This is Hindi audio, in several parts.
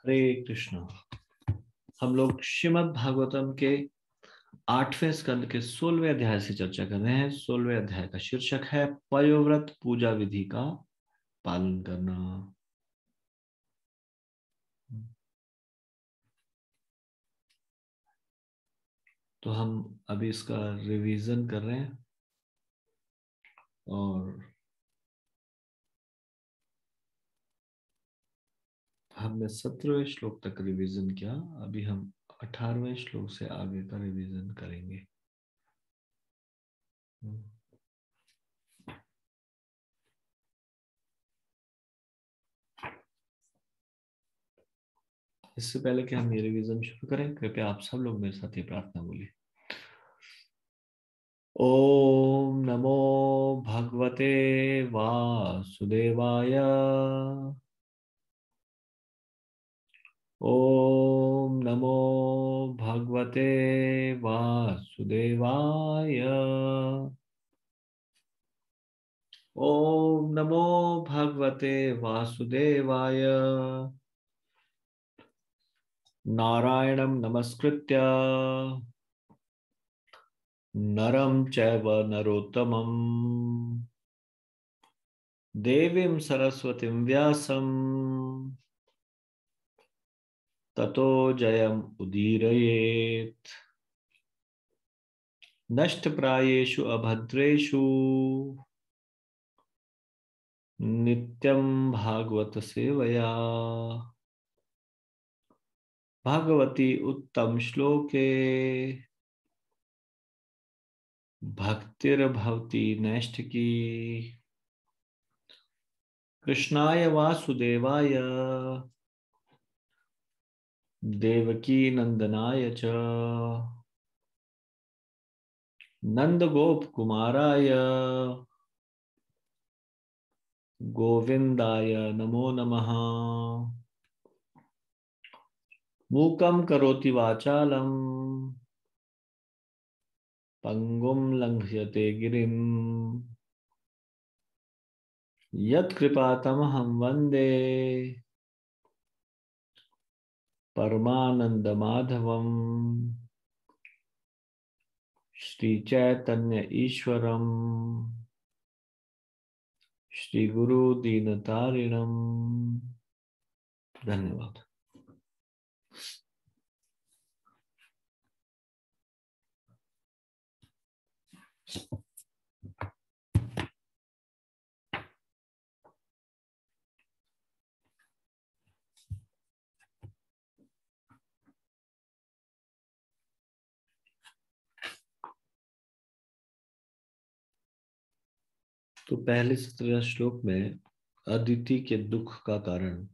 हरे कृष्णा। हम लोग श्रीमद् भागवतम के 8वें स्कंद के 16वें अध्याय से चर्चा कर रहे हैं। 16वें अध्याय का शीर्षक है पयोव्रत पूजा विधि का पालन करना। तो हम अभी इसका रिवीजन कर रहे हैं और हमने 17वें श्लोक तक रिवीजन किया। अभी हम 18वें श्लोक से आगे का रिवीजन करेंगे। इससे पहले कि हम ये रिवीजन शुरू करें, कृपया आप सब लोग मेरे साथ ये प्रार्थना बोलिए। ओम नमो भगवते वासुदेवाय। ओम नमो भगवते वासुदेवाय। ओम नमो भगवते वासुदेवाय। नारायणं नमस्कृत्य नरं चैव नरोत्तमं देवीं सरस्वतीं व्यासं ततो जयम् उदीरयेत्। नष्टप्रायेषु अभद्रेषु नित्यं भागवत सेवया भगवती उत्तम श्लोके भक्तिर्भवति नैष्ठिकी। कृष्णाय वासुदेवाय देवकी नंदनाय च नंदगोप कुमाराय गोविंदाय नमो नमः। मूकं करोति वाचालं पंगुं लंघयते गिरिं यत्कृपातमहं वन्दे परमानन्दमाधवं। श्री चैतन्य ईश्वरं श्री गुरु दीनतारिणं। धन्यवाद। तो पहले 17 श्लोक में अदिति के दुख का कारण,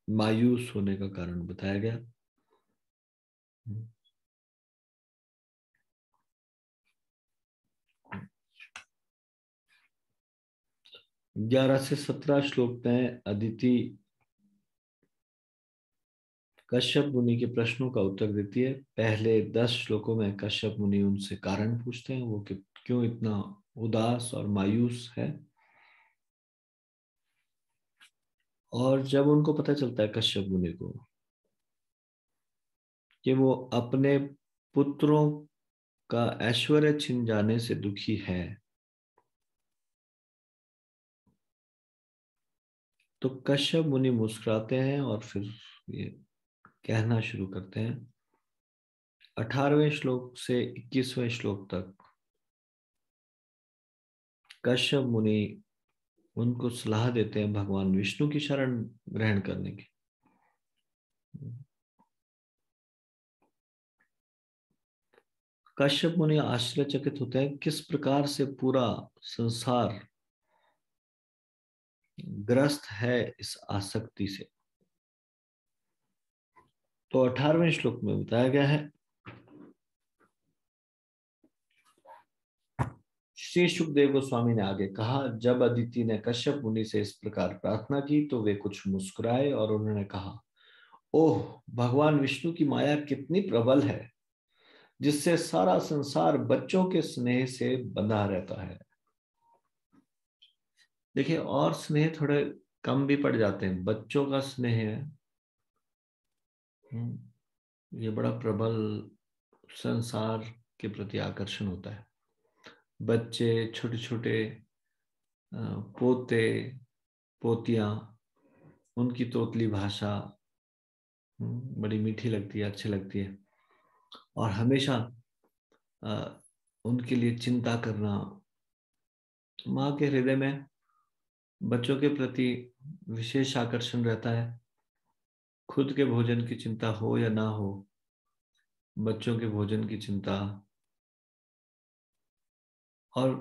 मायूस होने का कारण बताया गया। 11 से 17 श्लोक में अदिति कश्यप मुनि के प्रश्नों का उत्तर देती है। पहले 10 श्लोकों में कश्यप मुनि उनसे कारण पूछते हैं, वो कि क्यों इतना उदास और मायूस है। और जब उनको पता चलता है कश्यप मुनि को कि वो अपने पुत्रों का ऐश्वर्य छिन जाने से दुखी है, तो कश्यप मुनि मुस्कुराते हैं और फिर ये कहना शुरू करते हैं। 18वें श्लोक से 21वें श्लोक तक कश्यप मुनि उनको सलाह देते हैं भगवान विष्णु की शरण ग्रहण करने की। कश्यप मुनि आश्चर्यचकित होते हैं किस प्रकार से पूरा संसार ग्रस्त है इस आसक्ति से। तो 18वें श्लोक में बताया गया है, श्री सुखदेव गोस्वामी ने आगे कहा, जब अदिति ने कश्यप मुनि से इस प्रकार प्रार्थना की तो वे कुछ मुस्कुराए और उन्होंने कहा, ओह, भगवान विष्णु की माया कितनी प्रबल है जिससे सारा संसार बच्चों के स्नेह से बंधा रहता है। देखिए, और स्नेह थोड़े कम भी पड़ जाते हैं, बच्चों का स्नेह है ये बड़ा प्रबल संसार के प्रति आकर्षण होता है। बच्चे, छोटे छोटे पोते पोतियां, उनकी तोतली भाषा बड़ी मीठी लगती है, अच्छी लगती है। और हमेशा उनके लिए चिंता करना, माँ के हृदय में बच्चों के प्रति विशेष आकर्षण रहता है। खुद के भोजन की चिंता हो या ना हो, बच्चों के भोजन की चिंता, और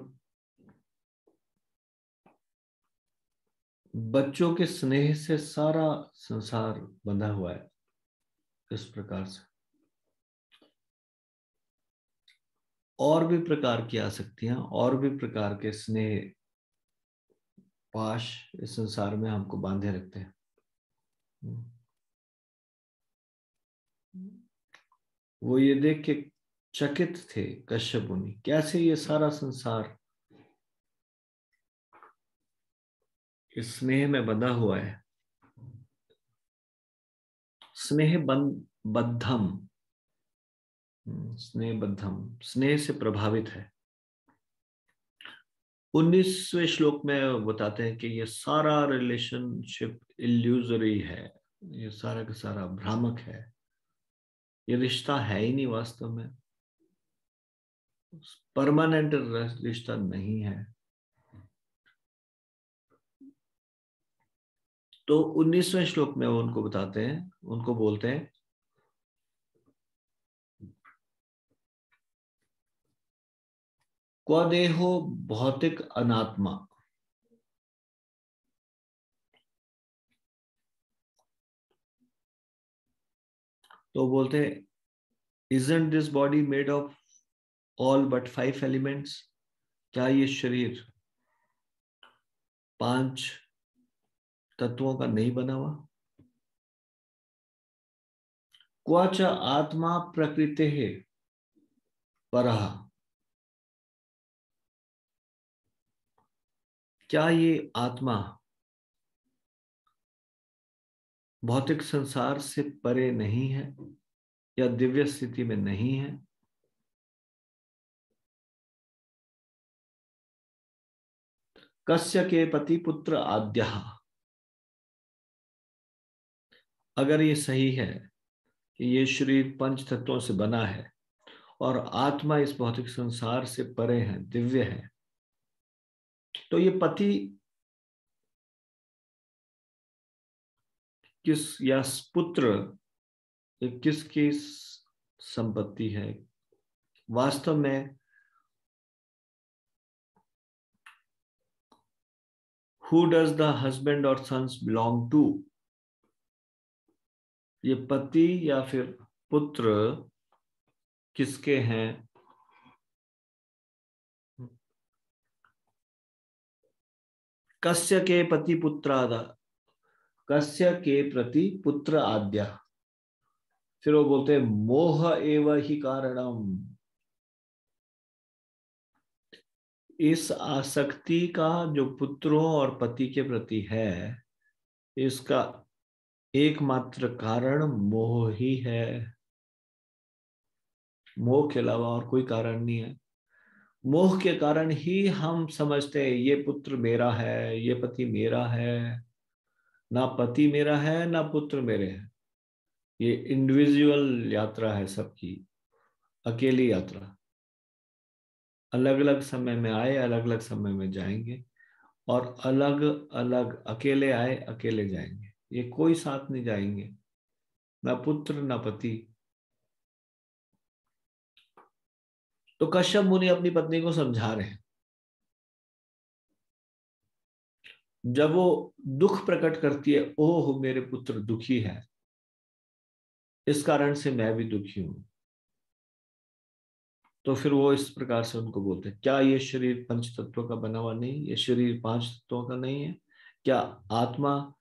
बच्चों के स्नेह से सारा संसार बंधा हुआ है। इस प्रकार से और भी प्रकार की आसक्तियां, और भी प्रकार के स्नेह पाश इस संसार में हमको बांधे रखते हैं। वो ये देख के चकित थे कश्यप मुनि, कैसे ये सारा संसार इस स्नेह में बंधा हुआ है। स्नेह बद्धम, स्नेह बद्धम, स्नेह से प्रभावित है। 19वें श्लोक में बताते हैं कि ये सारा रिलेशनशिप इल्यूजरी है, ये सारा का सारा भ्रामक है, ये रिश्ता है ही नहीं, वास्तव में परमानेंट रिश्ता नहीं है। तो 19वें श्लोक में वो उनको बताते हैं, उनको बोलते हैं क्वदेहो भौतिक अनात्मा। तो बोलते हैं isn't this body made of all but 5 elements? क्या ये शरीर 5 तत्वों का नहीं बना हुआ? क्वच आत्मा प्रकृति है परः, क्या ये आत्मा भौतिक संसार से परे नहीं है या दिव्य स्थिति में नहीं है? कस्य के पति पुत्र आद्य, अगर ये सही है कि ये शरीर 5 तत्वों से बना है और आत्मा इस भौतिक संसार से परे है, दिव्य है, तो ये पति किस या पुत्र किसकी संपत्ति है? वास्तव में who does the husband or sons belong to? ये पति या फिर पुत्र किसके हैं? कस्य के पति पुत्रादा, कस्य के प्रति पुत्र आद्या। फिर वो बोलते हैं मोह एव ही कारणम, इस आसक्ति का जो पुत्रों और पति के प्रति है, इसका एकमात्र कारण मोह ही है। मोह के अलावा और कोई कारण नहीं है। मोह के कारण ही हम समझते हैं ये पुत्र मेरा है, ये पति मेरा है। ना पति मेरा है ना पुत्र मेरे हैं, ये इंडिविजुअल यात्रा है सबकी, अकेली यात्रा। अलग अलग समय में आए, अलग अलग समय में जाएंगे, और अलग अलग, अकेले आए अकेले जाएंगे, ये कोई साथ नहीं जाएंगे, ना पुत्र ना पति। तो कश्यप मुनि अपनी पत्नी को समझा रहे हैं। जब वो दुख प्रकट करती है, ओह मेरे पुत्र दुखी है, इस कारण से मैं भी दुखी हूं, तो फिर वो इस प्रकार से उनको बोलते हैं क्या ये शरीर 5 तत्वों का बना हुआ नहीं? ये शरीर 5 तत्वों का नहीं है? क्या आत्मा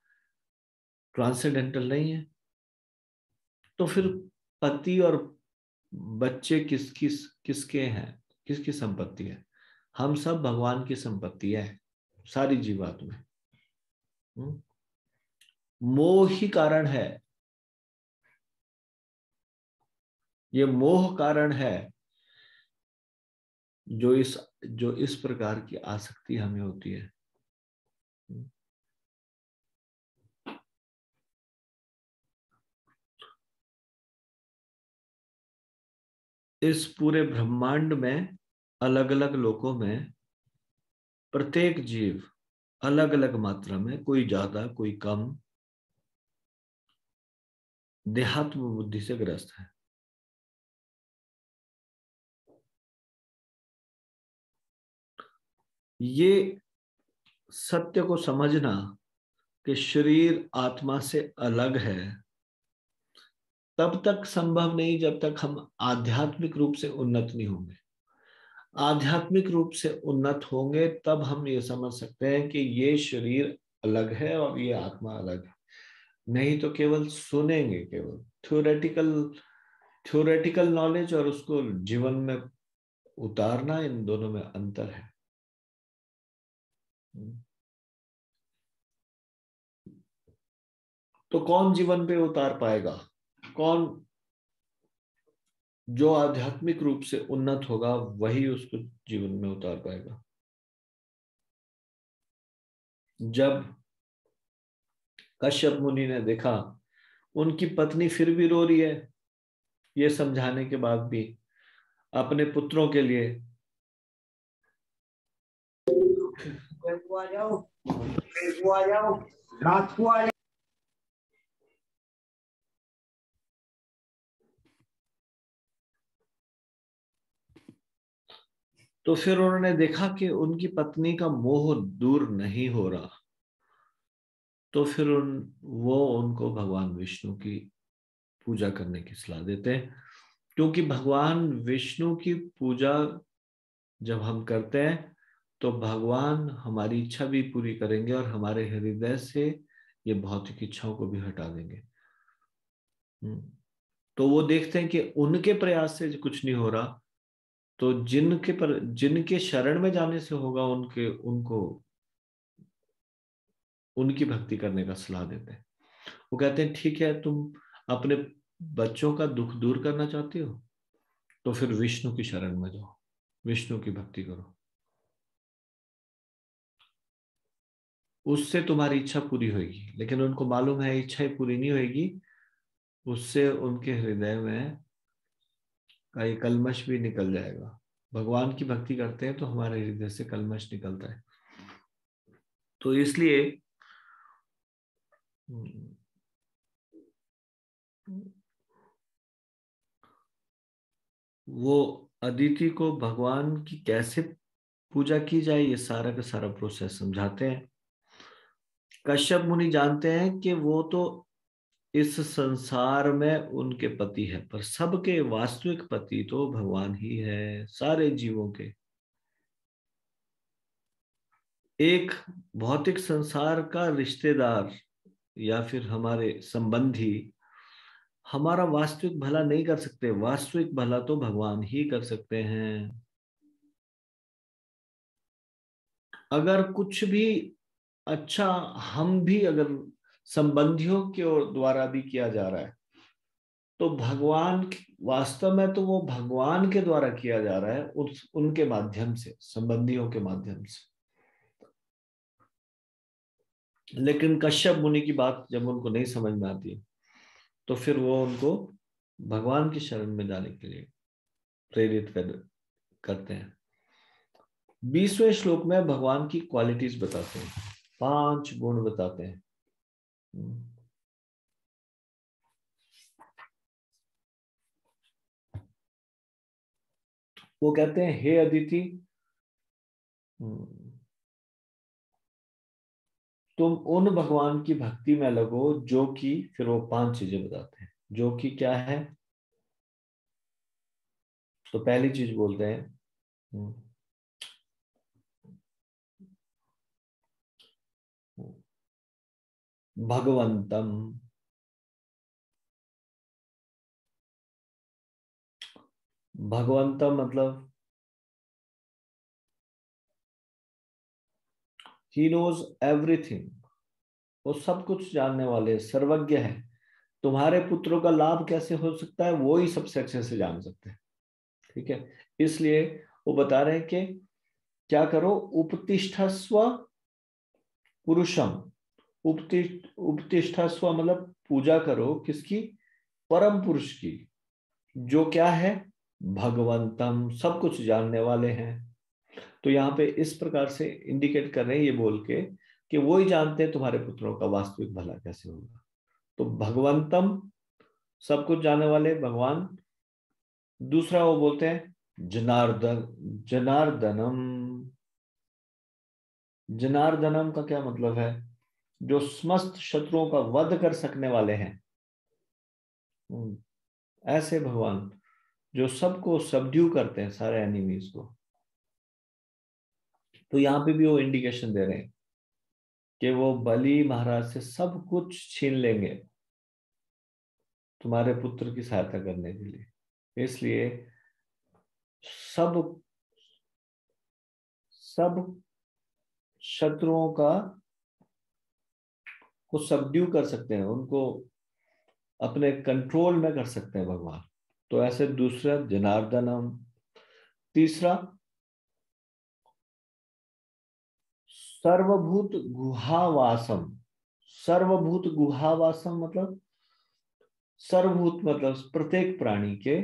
ट्रांसेंडेंटल नहीं है? तो फिर पति और बच्चे किसके हैं, किसकी संपत्ति है? हम सब भगवान की संपत्ति है, सारी जीवात में। मोह ही कारण है ये मोह कारण है जो इस प्रकार की आसक्ति हमें होती है। इस पूरे ब्रह्मांड में अलग अलग लोकों में प्रत्येक जीव अलग अलग मात्रा में, कोई ज्यादा कोई कम, देहात्म बुद्धि से ग्रस्त है। ये सत्य को समझना कि शरीर आत्मा से अलग है तब तक संभव नहीं जब तक हम आध्यात्मिक रूप से उन्नत नहीं होंगे। आध्यात्मिक रूप से उन्नत होंगे तब हम ये समझ सकते हैं कि ये शरीर अलग है और ये आत्मा अलग है। नहीं तो केवल सुनेंगे, केवल थ्योरेटिकल नॉलेज और उसको जीवन में उतारना, इन दोनों में अंतर है। तो कौन जीवन पे उतार पाएगा? कौन जो आध्यात्मिक रूप से उन्नत होगा वही उसको जीवन में उतार पाएगा। जब कश्यप मुनि ने देखा उनकी पत्नी फिर भी रो रही है, ये समझाने के बाद भी अपने पुत्रों के लिए, तो फिर उन्होंने देखा कि उनकी पत्नी का मोह दूर नहीं हो रहा। तो फिर वो उनको भगवान विष्णु की पूजा करने की सलाह देते हैं, क्योंकि भगवान विष्णु की पूजा जब हम करते हैं तो भगवान हमारी इच्छा भी पूरी करेंगे और हमारे हृदय से ये भौतिक इच्छाओं को भी हटा देंगे। तो वो देखते हैं कि उनके प्रयास से कुछ नहीं हो रहा, तो जिनके शरण में जाने से होगा उनके उनको उनकी भक्ति करने का सलाह देते हैं। वो कहते हैं ठीक है, तुम अपने बच्चों का दुख दूर करना चाहते हो तो फिर विष्णु की शरण में जाओ, विष्णु की भक्ति करो, उससे तुम्हारी इच्छा पूरी होगी। लेकिन उनको मालूम है इच्छा ही पूरी नहीं होगी, उससे उनके हृदय में का ये कलमश भी निकल जाएगा। भगवान की भक्ति करते हैं तो हमारे हृदय से कलमश निकलता है। तो इसलिए वो अदिति को भगवान की कैसे पूजा की जाए ये सारा का सारा प्रोसेस समझाते हैं। कश्यप मुनि जानते हैं कि वो तो इस संसार में उनके पति है, पर सबके वास्तविक पति तो भगवान ही है, सारे जीवों के। एक भौतिक संसार का रिश्तेदार या फिर हमारे संबंधी हमारा वास्तविक भला नहीं कर सकते, वास्तविक भला तो भगवान ही कर सकते हैं। अगर कुछ भी अच्छा हम भी अगर संबंधियों के द्वारा भी किया जा रहा है तो भगवान वास्तव में तो वो भगवान के द्वारा किया जा रहा है, उनके माध्यम से, संबंधियों के माध्यम से। लेकिन कश्यप मुनि की बात जब उनको नहीं समझ में आती तो फिर वो उनको भगवान की शरण में जाने के लिए प्रेरित करते हैं। 20वें श्लोक में भगवान की क्वालिटीज बताते हैं, 5 गुण बताते हैं। वो कहते हैं हे अदिति, तुम उन भगवान की भक्ति में लगो जो कि, फिर वो 5 चीजें बताते हैं जो कि क्या है। तो पहली चीज बोलते हैं भगवंतम। भगवंतम मतलब ही नोज एवरीथिंग, वो सब कुछ जानने वाले, सर्वज्ञ है। तुम्हारे पुत्रों का लाभ कैसे हो सकता है वो ही सबसे अच्छे से जान सकते हैं। ठीक है, इसलिए वो बता रहे हैं कि क्या करो, उपतिष्ठस्व पुरुषम। उपतिष्ठस्व मतलब पूजा करो किसकी, परम पुरुष की, जो क्या है, भगवंतम, सब कुछ जानने वाले हैं। तो यहाँ पे इस प्रकार से इंडिकेट कर रहे हैं ये बोल के कि वो ही जानते हैं तुम्हारे पुत्रों का वास्तविक भला कैसे होगा। तो भगवंतम, सब कुछ जानने वाले भगवान। दूसरा वो बोलते हैं जनार्दन, जनार्दनम। जनार्दनम का क्या मतलब है, जो समस्त शत्रुओं का वध कर सकने वाले हैं। ऐसे भगवान जो सबको सबड्यू करते हैं, सारे एनिमीज को। तो यहाँ पे भी वो इंडिकेशन दे रहे हैं कि वो बलि महाराज से सब कुछ छीन लेंगे तुम्हारे पुत्र की सहायता करने के लिए। इसलिए सब सब शत्रुओं का को सबड्यू कर सकते हैं, उनको अपने कंट्रोल में कर सकते हैं भगवान। तो ऐसे दूसरा जनार्दनम। तीसरा सर्वभूत गुहावासम। सर्वभूत गुहावासम मतलब, सर्वभूत मतलब प्रत्येक प्राणी के,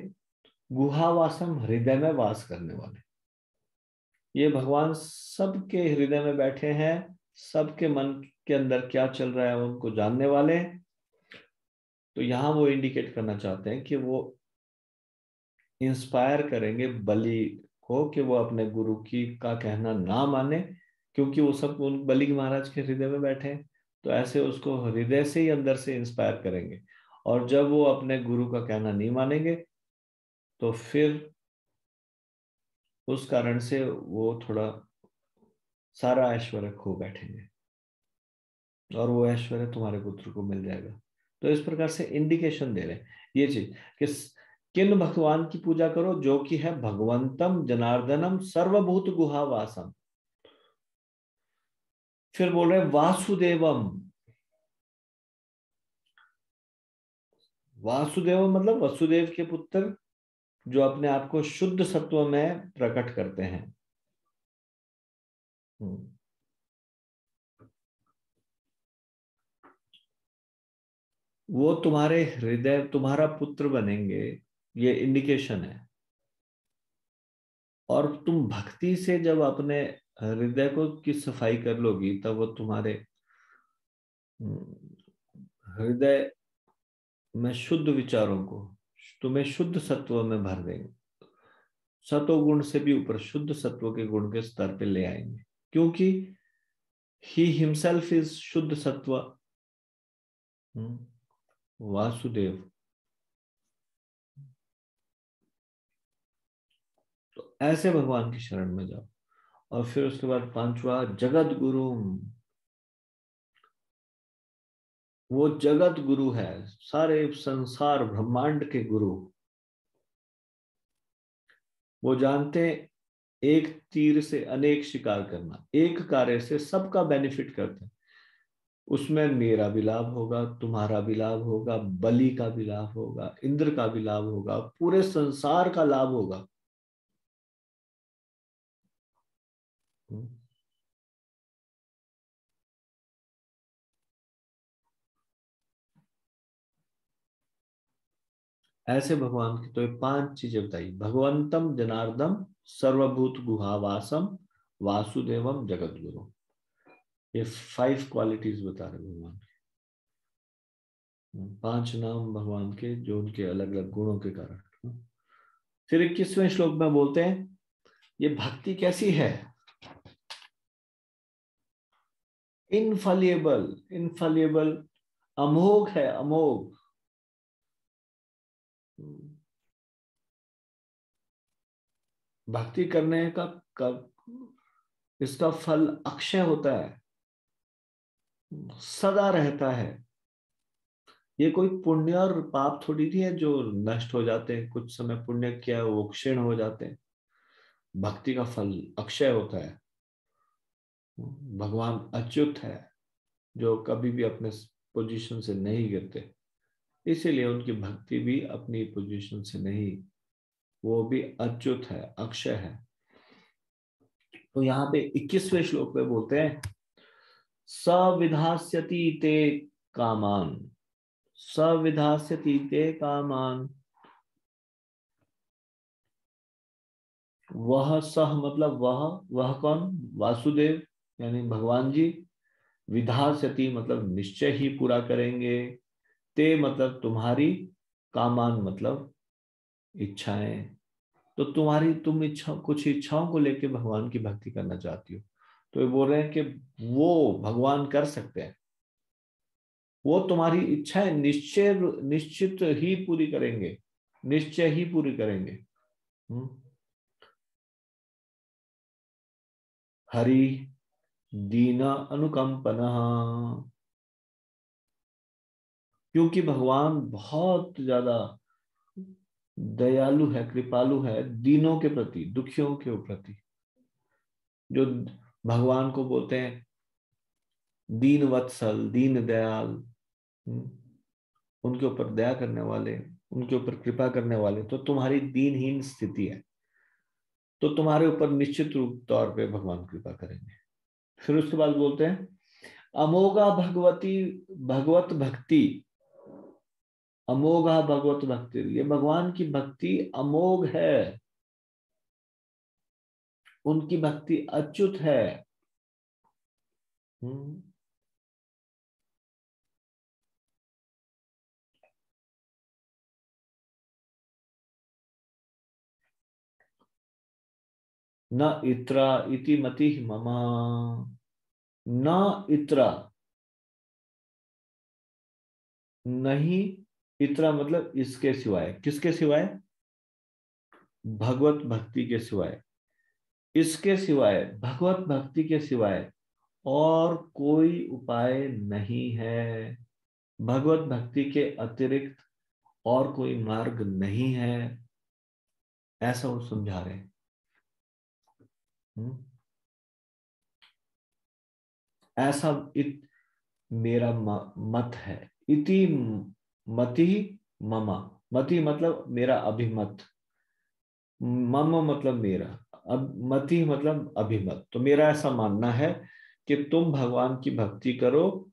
गुहावासम हृदय में वास करने वाले। ये भगवान सबके हृदय में बैठे हैं, सबके मन के अंदर क्या चल रहा है उनको जानने वाले। तो यहां वो इंडिकेट करना चाहते हैं कि वो इंस्पायर करेंगे बलि को कि वो अपने गुरु की का कहना ना माने, क्योंकि वो सब उन बलि महाराज के हृदय में बैठे हैं। तो ऐसे उसको हृदय से ही अंदर से इंस्पायर करेंगे। और जब वो अपने गुरु का कहना नहीं मानेंगे तो फिर उस कारण से वो थोड़ा सारा ऐश्वर्य खो बैठेंगे, और वो ऐश्वर्य तुम्हारे पुत्र को मिल जाएगा। तो इस प्रकार से इंडिकेशन दे रहे हैं ये चीज कि किन भगवान की पूजा करो, जो कि है भगवंतम जनार्दनम सर्वभूत गुहावासम। फिर बोल रहे हैं वासुदेवम। वासुदेव मतलब वसुदेव के पुत्र, जो अपने आप को शुद्ध सत्व में प्रकट करते हैं। हम्म। वो तुम्हारे हृदय, तुम्हारा पुत्र बनेंगे, ये इंडिकेशन है। और तुम भक्ति से जब अपने हृदय को की सफाई कर लोगी, तब वो तुम्हारे हृदय में शुद्ध विचारों को तुम्हें शुद्ध सत्व में भर देंगे। सतोगुण से भी ऊपर शुद्ध सत्व के गुण के स्तर पे ले आएंगे, क्योंकि ही हिमसेल्फ इज शुद्ध सत्व। वासुदेव। तो ऐसे भगवान की शरण में जाओ। और फिर उसके बाद पांचवा जगत गुरु। वो जगत गुरु है, सारे संसार ब्रह्मांड के गुरु। वो जानते हैं एक तीर से अनेक शिकार करना, एक कार्य से सबका बेनिफिट करते हैं। उसमें मेरा भी लाभ होगा, तुम्हारा भी लाभ होगा, बलि का भी लाभ होगा, इंद्र का भी लाभ होगा, पूरे संसार का लाभ होगा। ऐसे भगवान की तो ये पांच चीजें बताई, भगवंतम जनार्दम, सर्वभूत गुहावासम, वासुदेवम, जगत गुरु। ये 5 क्वालिटीज बता रहे भगवान के, 5 नाम भगवान के, जो उनके अलग अलग गुणों के कारण। फिर 21वें श्लोक में बोलते हैं ये भक्ति कैसी है, इनफलिएबल। इनफलिएबल अमोघ है, अमोघ। भक्ति करने का इसका फल अक्षय होता है, सदा रहता है। ये कोई पुण्य और पाप थोड़ी नहीं है जो नष्ट हो जाते हैं, कुछ समय पुण्य किया है वो क्षीण हो जाते हैं। भक्ति का फल अक्षय होता है। भगवान अच्युत है, जो कभी भी अपने पोजीशन से नहीं गिरते। इसीलिए उनकी भक्ति भी अपनी पोजीशन से नहीं, वो भी अच्युत है, अक्षय है। तो यहाँ पे 21वें श्लोक में बोलते हैं, सविधास्यति ते कामान, सविधास्यति ते कामान। वह सह मतलब वह कौन? वासुदेव यानी भगवान जी। विधास्यति मतलब निश्चय ही पूरा करेंगे। ते मतलब तुम्हारी, कामान मतलब इच्छाएं। तो तुम कुछ इच्छाओं को लेके भगवान की भक्ति करना चाहती हो, तो ये बोल रहे हैं कि वो भगवान कर सकते हैं, वो तुम्हारी इच्छाएं निश्चित ही पूरी करेंगे, निश्चय ही पूरी करेंगे। हरि दीन अनुकंपन, क्योंकि भगवान बहुत ज्यादा दयालु है, कृपालु है दीनों के प्रति, दुखियों के प्रति। जो भगवान को बोलते हैं दीन वत्सल, दीन दयाल, उनके ऊपर दया करने वाले, उनके ऊपर कृपा करने वाले। तो तुम्हारी दीनहीन स्थिति है, तो तुम्हारे ऊपर निश्चित रूप तौर पे भगवान कृपा करेंगे। फिर उसके बाद बोलते हैं अमोघा भगवती, भगवत भक्ति, अमोघा भगवत भक्ति, ये भगवान की भक्ति अमोघ है, उनकी भक्ति अच्युत है। न इत्रा इति मति मम, न इत्रा, नहीं, इतरा मतलब इसके सिवाय, किसके सिवाय? भगवत भक्ति के सिवाय, इसके सिवाय, भगवत भक्ति के सिवाय और कोई उपाय नहीं है। भगवत भक्ति के अतिरिक्त और कोई मार्ग नहीं है, ऐसा वो समझा रहे हैं। ऐसा मेरा मत है। इति मति ममा, मति मतलब मेरा अभिमत, मम मतलब मेरा, अब मति मतलब अभिमत। तो मेरा ऐसा मानना है कि तुम भगवान की भक्ति करो,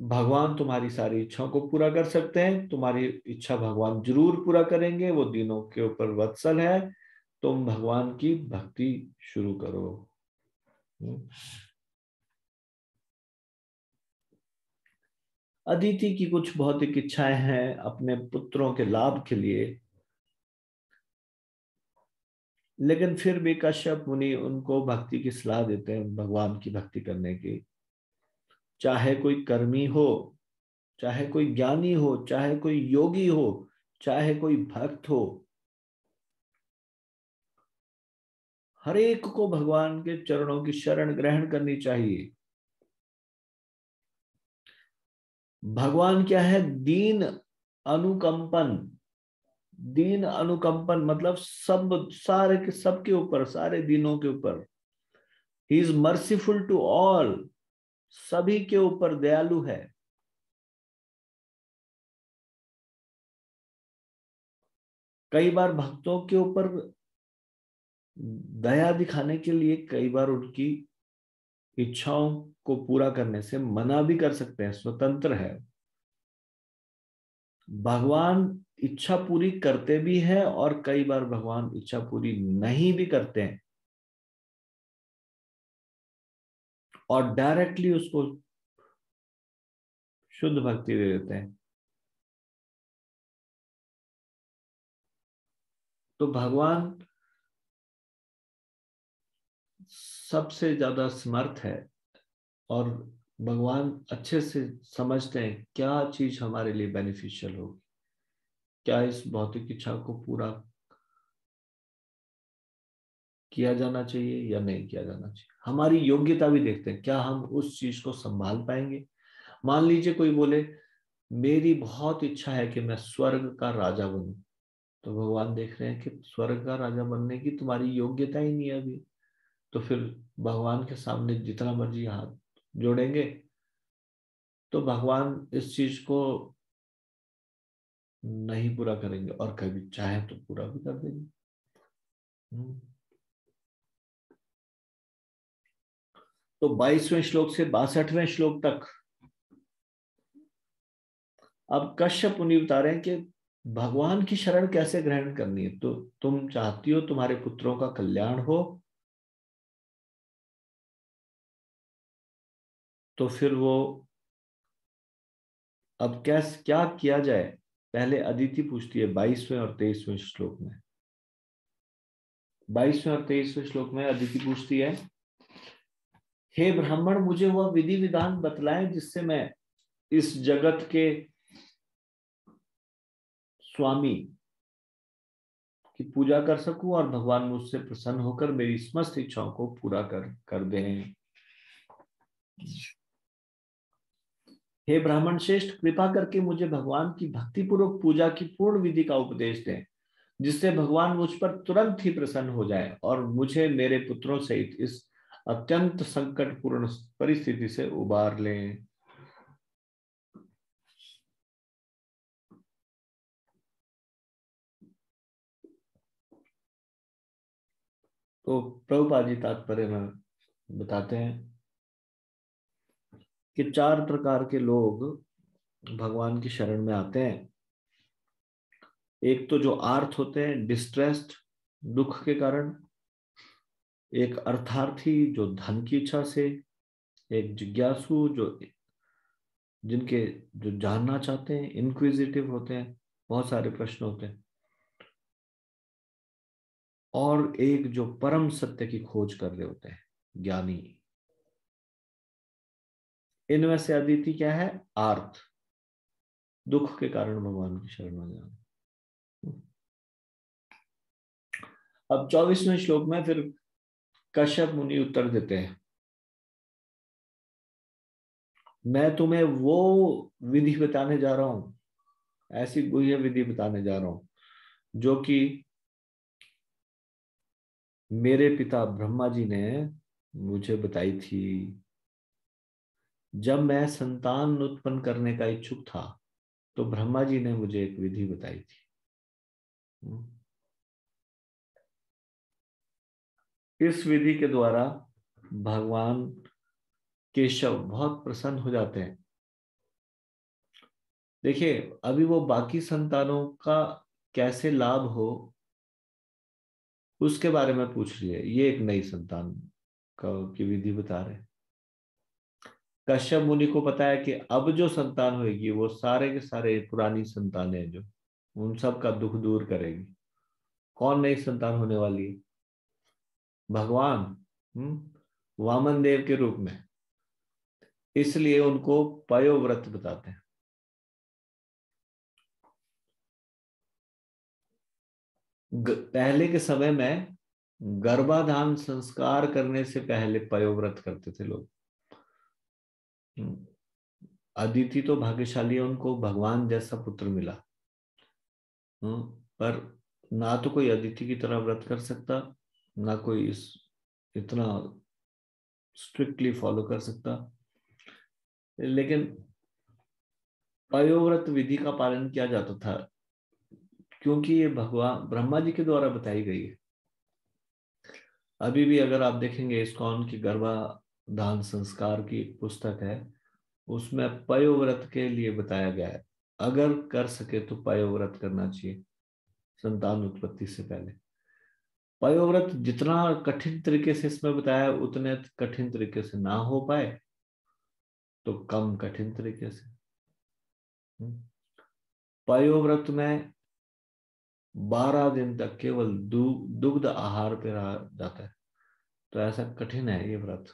भगवान तुम्हारी सारी इच्छाओं को पूरा कर सकते हैं, तुम्हारी इच्छा भगवान जरूर पूरा करेंगे, वो दिनों के ऊपर वत्सल है। तुम भगवान की भक्ति शुरू करो। अदिति की कुछ भौतिक इच्छाएं हैं अपने पुत्रों के लाभ के लिए, लेकिन फिर भी कश्यप मुनि उनको भक्ति की सलाह देते हैं, भगवान की भक्ति करने की। चाहे कोई कर्मी हो, चाहे कोई ज्ञानी हो, चाहे कोई योगी हो, चाहे कोई भक्त हो, हर एक को भगवान के चरणों की शरण ग्रहण करनी चाहिए। भगवान क्या है? दीन अनुकंपन। दीन अनुकंपन मतलब सब, सारे के सबके ऊपर, सारे दीनों के ऊपर। He is merciful to all, सभी के ऊपर दयालु है। कई बार भक्तों के ऊपर दया दिखाने के लिए कई बार उनकी इच्छाओं को पूरा करने से मना भी कर सकते हैं, स्वतंत्र है। भगवान इच्छा पूरी करते भी हैं और कई बार भगवान इच्छा पूरी नहीं भी करते हैं और डायरेक्टली उसको शुद्ध भक्ति दे देते हैं। तो भगवान सबसे ज्यादा समर्थ है और भगवान अच्छे से समझते हैं क्या चीज हमारे लिए बेनिफिशियल होगी, क्या इस भौतिक इच्छा को पूरा किया जाना चाहिए या नहीं किया जाना चाहिए। हमारी योग्यता भी देखते हैं, क्या हम उस चीज को संभाल पाएंगे। मान लीजिए कोई बोले मेरी बहुत इच्छा है कि मैं स्वर्ग का राजा बनूं, तो भगवान देख रहे हैं कि स्वर्ग का राजा बनने की तुम्हारी योग्यता ही नहीं है अभी। तो फिर भगवान के सामने जितना मर्जी हाथ जोड़ेंगे, तो भगवान इस चीज को नहीं पूरा करेंगे, और कभी चाहे तो पूरा भी कर देंगे। हम्म। तो 22वें श्लोक से 62वें श्लोक तक अब कश्यप मुनि बता रहे हैं कि भगवान की शरण कैसे ग्रहण करनी है। तो तुम चाहती हो तुम्हारे पुत्रों का कल्याण हो, तो फिर वो अब कैसे क्या किया जाए। पहले अदिति पूछती है 22वें और 23वें श्लोक में। 22वें और 23वें श्लोक में अदिति पूछती है, हे ब्राह्मण, मुझे वह विधि विधान बतलाएं जिससे मैं इस जगत के स्वामी की पूजा कर सकूं और भगवान मुझसे प्रसन्न होकर मेरी समस्त इच्छाओं को पूरा कर दें। हे ब्राह्मण श्रेष्ठ, कृपा करके मुझे भगवान की भक्ति पूर्वक पूजा की पूर्ण विधि का उपदेश दें, जिससे भगवान मुझ पर तुरंत ही प्रसन्न हो जाए और मुझे मेरे पुत्रों सहित इस अत्यंत संकटपूर्ण परिस्थिति से उबार लें। तो प्रभुपाद जी तात्पर्य में बताते हैं कि चार प्रकार के लोग भगवान की शरण में आते हैं। एक तो जो आर्थ होते हैं, डिस्ट्रेस्ड, दुख के कारण। एक अर्थार्थी जो धन की इच्छा से। एक जिज्ञासु जो जिनके जो जानना चाहते हैं, इंक्विजिटिव होते हैं, बहुत सारे प्रश्न होते हैं। और एक जो परम सत्य की खोज कर रहे होते हैं, ज्ञानी। इनमें से अदिति क्या है? आर्थ, दुख के कारण भगवान की शरण में जाना। अब 24वें श्लोक में फिर कश्यप मुनि उत्तर देते हैं, मैं तुम्हें वो विधि बताने जा रहा हूं, ऐसी गुह्य विधि बताने जा रहा हूं जो कि मेरे पिता ब्रह्मा जी ने मुझे बताई थी जब मैं संतान उत्पन्न करने का इच्छुक था। तो ब्रह्मा जी ने मुझे एक विधि बताई थी। इस विधि के द्वारा भगवान केशव बहुत प्रसन्न हो जाते हैं। देखिए, अभी वो बाकी संतानों का कैसे लाभ हो उसके बारे में पूछ रही है, ये एक नई संतान का की विधि बता रहे हैं। कश्यप मुनि को पता है कि अब जो संतान होगी वो सारे के सारे पुरानी संतानें जो उन सब का दुख दूर करेगी। कौन नई संतान होने वाली है? भगवान, वामन देव के रूप में। इसलिए उनको पयोव्रत बताते हैं। पहले के समय में गर्भाधान संस्कार करने से पहले पयोव्रत करते थे लोग। अदिति तो भाग्यशाली है, उनको भगवान जैसा पुत्र मिला। पर ना तो कोई अदिति की तरह व्रत कर सकता, ना कोई इस इतना स्ट्रिक्टली फॉलो कर सकता। लेकिन पयोव्रत विधि का पालन किया जाता था क्योंकि ये भगवान ब्रह्मा जी के द्वारा बताई गई है। अभी भी अगर आप देखेंगे इस्कॉन की गर्भाधान संस्कार की एक पुस्तक है, उसमें पयोव्रत के लिए बताया गया है। अगर कर सके तो पयोव्रत करना चाहिए संतान उत्पत्ति से पहले। पयोव्रत जितना कठिन तरीके से इसमें बताया है उतने कठिन तरीके से ना हो पाए तो कम कठिन तरीके से। पयोव्रत में 12 दिन तक केवल दुग्ध आहार पे रहा जाता है। तो ऐसा कठिन है ये व्रत,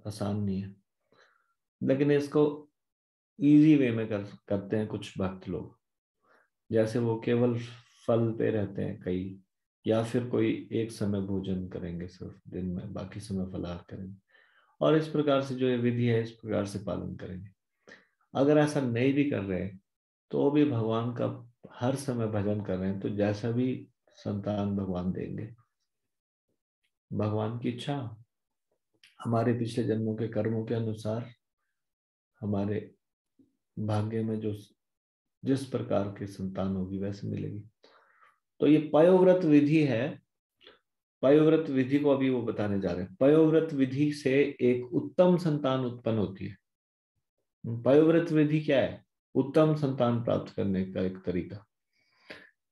आसान नहीं है। लेकिन इसको इजी वे में करते हैं कुछ भक्त लोग। जैसे वो केवल फल पे रहते हैं कई, या फिर कोई एक समय भोजन करेंगे सिर्फ दिन में, बाकी समय फलाहार करेंगे। और इस प्रकार से जो ये विधि है इस प्रकार से पालन करेंगे। अगर ऐसा नहीं भी कर रहे हैं तो भी भगवान का हर समय भजन कर रहे हैं तो जैसा भी संतान भगवान देंगे। भगवान की इच्छा, हमारे पिछले जन्मों के कर्मों के अनुसार हमारे भाग्य में जो जिस प्रकार की संतान होगी वैसे मिलेगी। तो ये पयोव्रत विधि है। पयोव्रत विधि को अभी वो बताने जा रहे हैं। पयोव्रत विधि से एक उत्तम संतान उत्पन्न होती है। पयोव्रत विधि क्या है? उत्तम संतान प्राप्त करने का एक तरीका।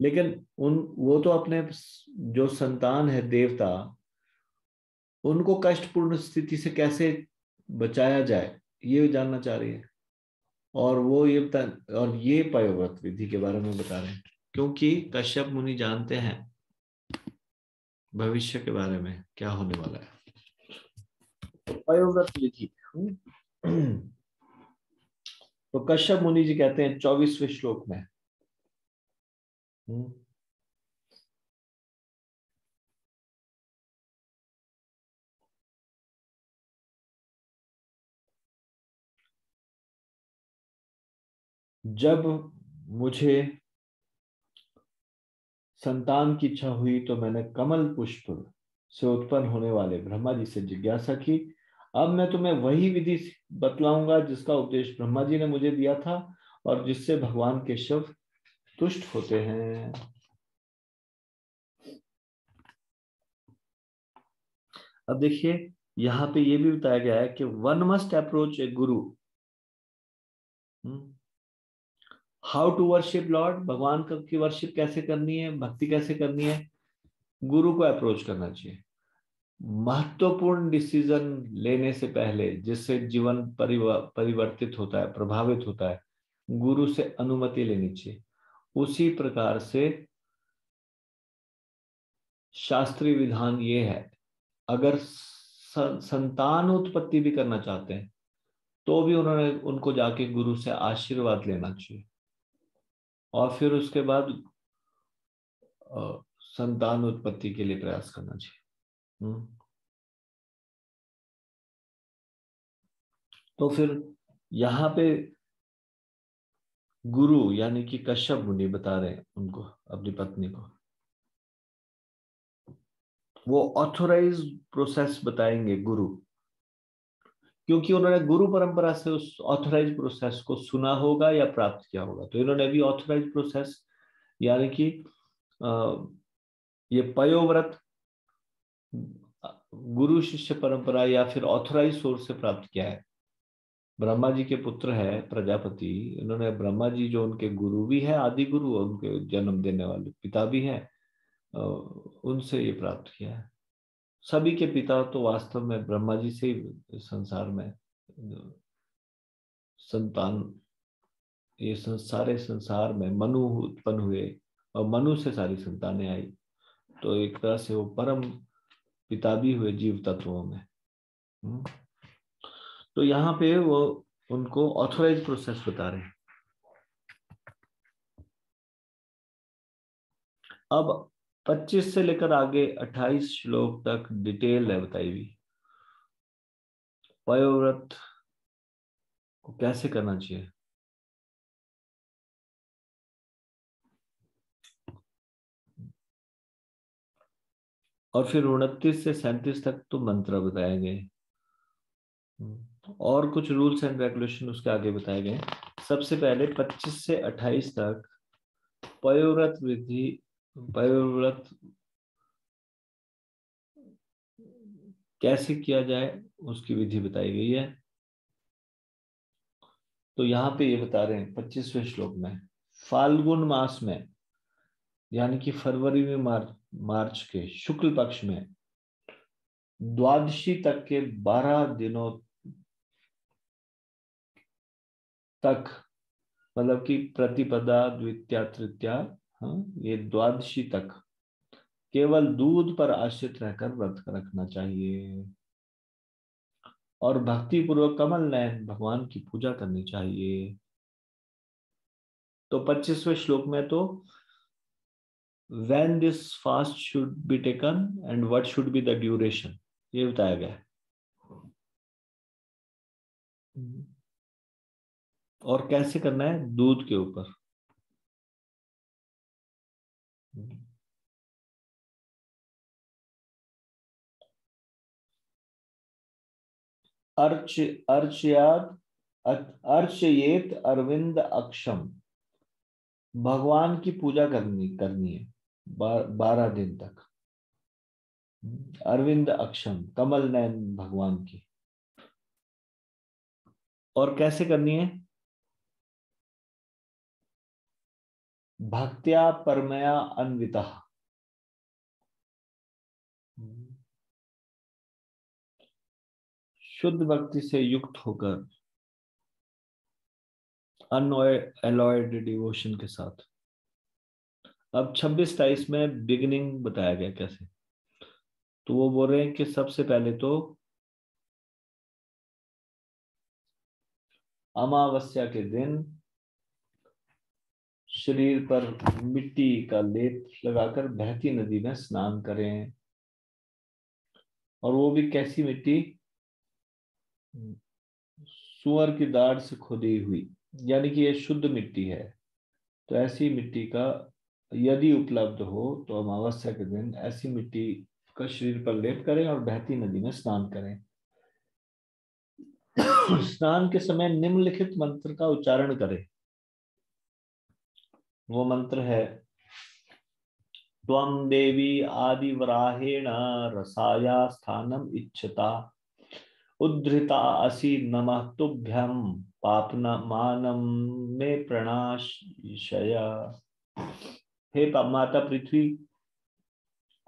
लेकिन वो तो अपने जो संतान है देवता, उनको कष्टपूर्ण स्थिति से कैसे बचाया जाए ये जानना चाह रही है। और वो ये और ये पयोव्रत विधि के बारे में बता रहे हैं, क्योंकि कश्यप मुनि जानते हैं भविष्य के बारे में क्या होने वाला है। तो पयोव्रत विधि तो कश्यप मुनि जी कहते हैं 24वें श्लोक में, जब मुझे संतान की इच्छा हुई तो मैंने कमल पुष्प से उत्पन्न होने वाले ब्रह्मा जी से जिज्ञासा की। अब मैं तुम्हें वही विधि बतलाऊंगा जिसका उपदेश ब्रह्मा जी ने मुझे दिया था और जिससे भगवान केशव तुष्ट होते हैं। अब देखिए यहाँ पे ये भी बताया गया है कि one must approach A Guru. How to worship Lord, भगवान की वर्शिप कैसे करनी है, भक्ति कैसे करनी है? गुरु को अप्रोच करना चाहिए। महत्वपूर्ण डिसीजन लेने से पहले, जिससे जीवन परिवर्तित होता है, प्रभावित होता है, गुरु से अनुमति लेनी चाहिए। उसी प्रकार से शास्त्रीय विधान ये है, अगर संतान उत्पत्ति भी करना चाहते हैं तो भी उनको जाके गुरु से आशीर्वाद लेना चाहिए और फिर उसके बाद संतान उत्पत्ति के लिए प्रयास करना चाहिए। तो फिर यहाँ पे गुरु यानी कि कश्यप मुनि बता रहे हैं उनको, अपनी पत्नी को, वो ऑथोराइज प्रोसेस बताएंगे गुरु, क्योंकि उन्होंने गुरु परंपरा से उस ऑथोराइज प्रोसेस को सुना होगा या प्राप्त किया होगा। तो इन्होंने भी ऑथोराइज प्रोसेस यानी कि ये पयोव्रत गुरु शिष्य परंपरा या फिर ऑथोराइज सोर्स से प्राप्त किया है। ब्रह्मा जी के पुत्र है प्रजापति, इन्होंने ब्रह्मा जी जो उनके गुरु भी है, आदि गुरु, उनके जन्म देने वाले पिता भी है, उनसे ये प्राप्त किया है। सभी के पिता तो वास्तव में ब्रह्मा जी से ही संसार में संतान, ये सारे संसार में मनु उत्पन्न हुए और मनु से सारी संतानें आई। तो एक तरह से वो परम पिता भी हुए जीव तत्वों में। तो यहाँ पे वो उनको ऑथोराइज प्रोसेस बता रहे हैं। अब 25 से लेकर आगे 28 श्लोक तक डिटेल है बताई हुई, पयोव्रत को कैसे करना चाहिए। और फिर 29 से 37 तक तो मंत्र बताए गए और कुछ रूल्स एंड रेगुलेशन उसके आगे बताए गए। सबसे पहले 25 से 28 तक पयोव्रत विधि, पयोव्रत कैसे किया जाए उसकी विधि बताई गई है। तो यहाँ पे ये बता रहे हैं 25वें श्लोक में, फाल्गुन मास में यानी कि फरवरी में मार्च के शुक्ल पक्ष में द्वादशी तक के 12 दिनों तक, मतलब कि प्रतिपदा द्वितीया तृतीया, हाँ, ये द्वादशी तक केवल दूध पर आश्रित रहकर व्रत रखना चाहिए और भक्ति पूर्वक कमल नयन भगवान की पूजा करनी चाहिए। तो 25वें श्लोक में तो when this fast should be taken and what should be the duration ये बताया गया है। और कैसे करना है, दूध के ऊपर। अर्च अर्चयात अर्चयेत अरविंद अक्षम भगवान की पूजा करनी करनी है 12 दिन तक। अरविंद अक्षम, कमल नयन भगवान की। और कैसे करनी है? भक्त्या परमया अन्विता, शुद्ध भक्ति से युक्त होकर, अनअलॉयड डिवोशन के साथ। अब 26-23 में बिगिनिंग बताया गया कैसे। तो वो बोल रहे हैं कि सबसे पहले तो अमावस्या के दिन शरीर पर मिट्टी का लेप लगाकर बहती नदी में स्नान करें। और वो भी कैसी मिट्टी? सुअर की दाढ़ से खुदी हुई, यानी कि ये शुद्ध मिट्टी है। तो ऐसी मिट्टी का यदि उपलब्ध हो तो अमावस्या के दिन ऐसी मिट्टी का शरीर पर लेप करें और बहती नदी में स्नान करें। स्नान के समय निम्नलिखित मंत्र का उच्चारण करें। वो मंत्र है, त्वं देवी आदिवराहेण रसाया स्थानम इच्छता, उद्धृता असि नमः तुभ्यं पापनमानं मे प्रणाशय। हे माता पृथ्वी,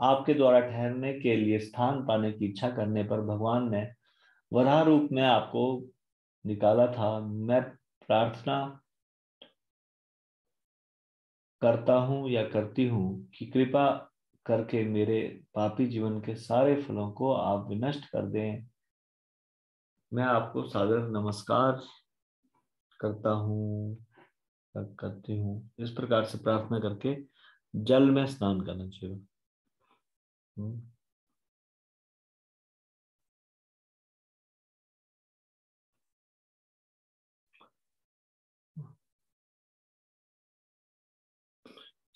आपके द्वारा ठहरने के लिए स्थान पाने की इच्छा करने पर भगवान ने वराह रूप में आपको निकाला था। मैं प्रार्थना करता हूँ या करती हूँ कि कृपा करके मेरे पापी जीवन के सारे फलों को आप विनष्ट कर दें। मैं आपको सादर नमस्कार करता हूँ, करती हूँ। इस प्रकार से प्रार्थना करके जल में स्नान करना चाहिए।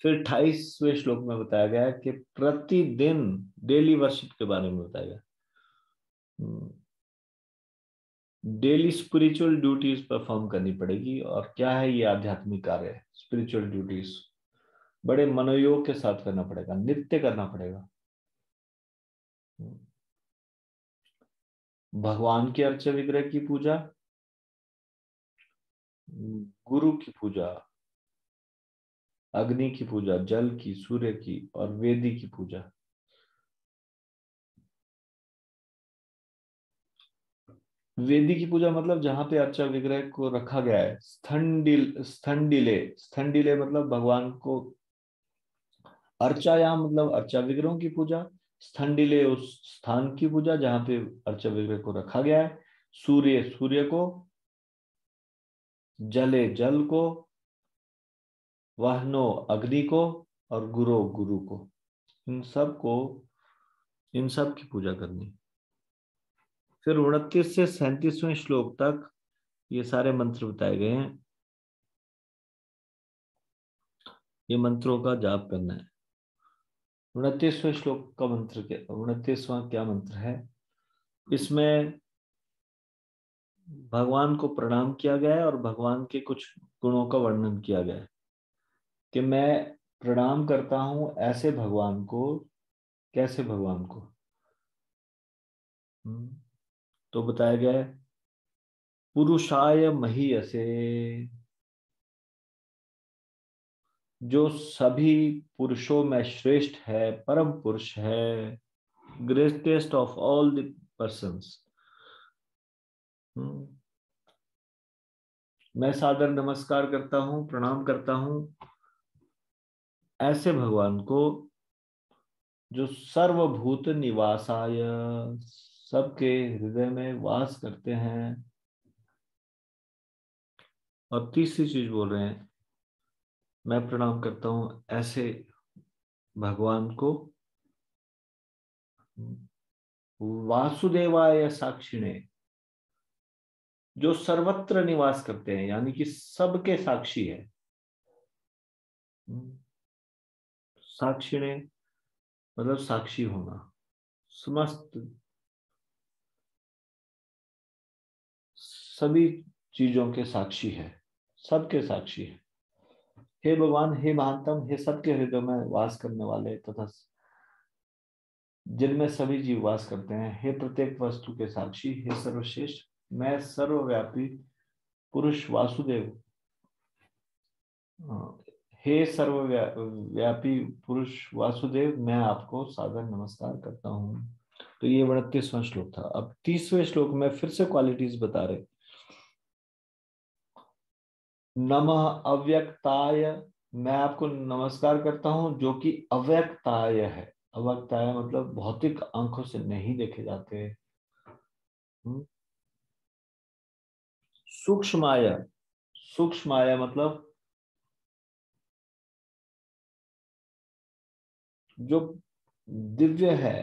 फिर 28वें श्लोक में बताया गया है कि प्रतिदिन डेली वर्शिप के बारे में बताया गया। डेली स्पिरिचुअल ड्यूटीज परफॉर्म करनी पड़ेगी। और क्या है ये आध्यात्मिक कार्य है? स्पिरिचुअल ड्यूटीज बड़े मनोयोग के साथ करना पड़ेगा, नित्य करना पड़ेगा। भगवान के अर्च विग्रह की पूजा, गुरु की पूजा, अग्नि की पूजा, जल की, सूर्य की और वेदी की पूजा। वेदी की पूजा मतलब जहां पे अर्चा विग्रह को रखा गया है। स्थंडिले मतलब भगवान को अर्चा, यहाँ मतलब अर्चा विग्रहों की पूजा। स्थंडिले उस स्थान की पूजा जहां पे अर्चा विग्रह को रखा गया है। सूर्य को, जले जल को, वाहनो अग्नि को और गुरु को, इन सब को, इन सब की पूजा करनी। फिर 29 से 37वें श्लोक तक ये सारे मंत्र बताए गए हैं। ये मंत्रों का जाप करना है। 29वें श्लोक का मंत्र क्या, 29वां क्या मंत्र है? इसमें भगवान को प्रणाम किया गया है और भगवान के कुछ गुणों का वर्णन किया गया है कि मैं प्रणाम करता हूं ऐसे भगवान को। कैसे भगवान को? तो बताया गया है, पुरुषाय महीयसे, जो सभी पुरुषों में श्रेष्ठ है, परम पुरुष है, greatest of all the persons. मैं सादर नमस्कार करता हूं, प्रणाम करता हूं ऐसे भगवान को जो सर्वभूत निवासाय, सबके हृदय में वास करते हैं। और तीसरी चीज बोल रहे हैं, मैं प्रणाम करता हूं ऐसे भगवान को वासुदेवाय साक्षिणे, जो सर्वत्र निवास करते हैं, यानी कि सबके साक्षी है। साक्षिणे मतलब साक्षी होना, समस्त सभी चीजों के साक्षी है, सबके साक्षी है। हे भगवान, हे महानतम, हे सबके हृदय में वास करने वाले तथा जिनमें सभी जीव वास करते हैं, हे प्रत्येक वस्तु के साक्षी, हे सर्वश्रेष्ठ, मैं सर्वव्यापी पुरुष वासुदेव, हे सर्वव्यापी पुरुष वासुदेव, मैं आपको सादर नमस्कार करता हूँ। तो ये 29वां श्लोक था। अब 30वें श्लोक में फिर से क्वालिटीज बता रहे। नमः अव्यक्ताय, मैं आपको नमस्कार करता हूं जो कि अव्यक्ताय है। अव्यक्ताय मतलब भौतिक आंखों से नहीं देखे जाते। सूक्ष्माय, सूक्ष्माय मतलब जो दिव्य है,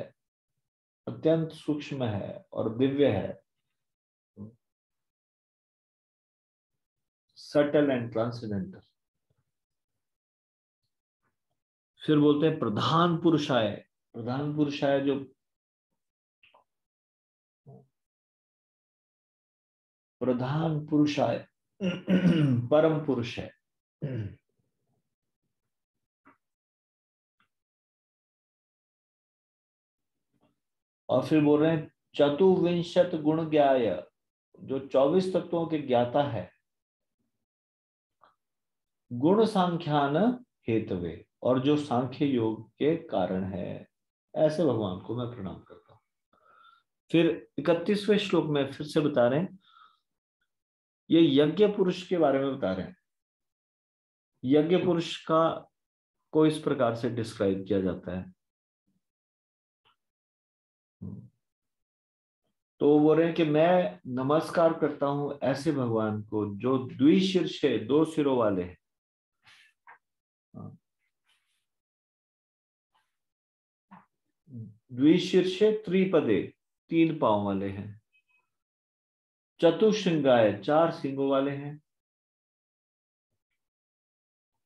अत्यंत सूक्ष्म है और दिव्य है। Subtle and transcendental. फिर बोलते हैं प्रधान पुरुषाय। प्रधान पुरुषाय जो प्रधान पुरुषाय परम पुरुष है। और फिर बोल रहे हैं चतुर्विंशत गुण ज्ञाय, जो 24 तत्वों के ज्ञाता है। गुण सांख्यान हेतवे, और जो सांख्य योग के कारण है। ऐसे भगवान को मैं प्रणाम करता हूं। फिर 31वें श्लोक में फिर से बता रहे हैं, ये यज्ञ पुरुष के बारे में बता रहे हैं। यज्ञ पुरुष का को इस प्रकार से डिस्क्राइब किया जाता है। तो वो बोल रहे हैं कि मैं नमस्कार करता हूं ऐसे भगवान को जो द्विशीर्ष है, 2 सिरों वाले हैं। द्विशीर्ष त्रिपदे, 3 पांव वाले हैं। चतुश्रृंगाय, 4 सिंगों वाले हैं।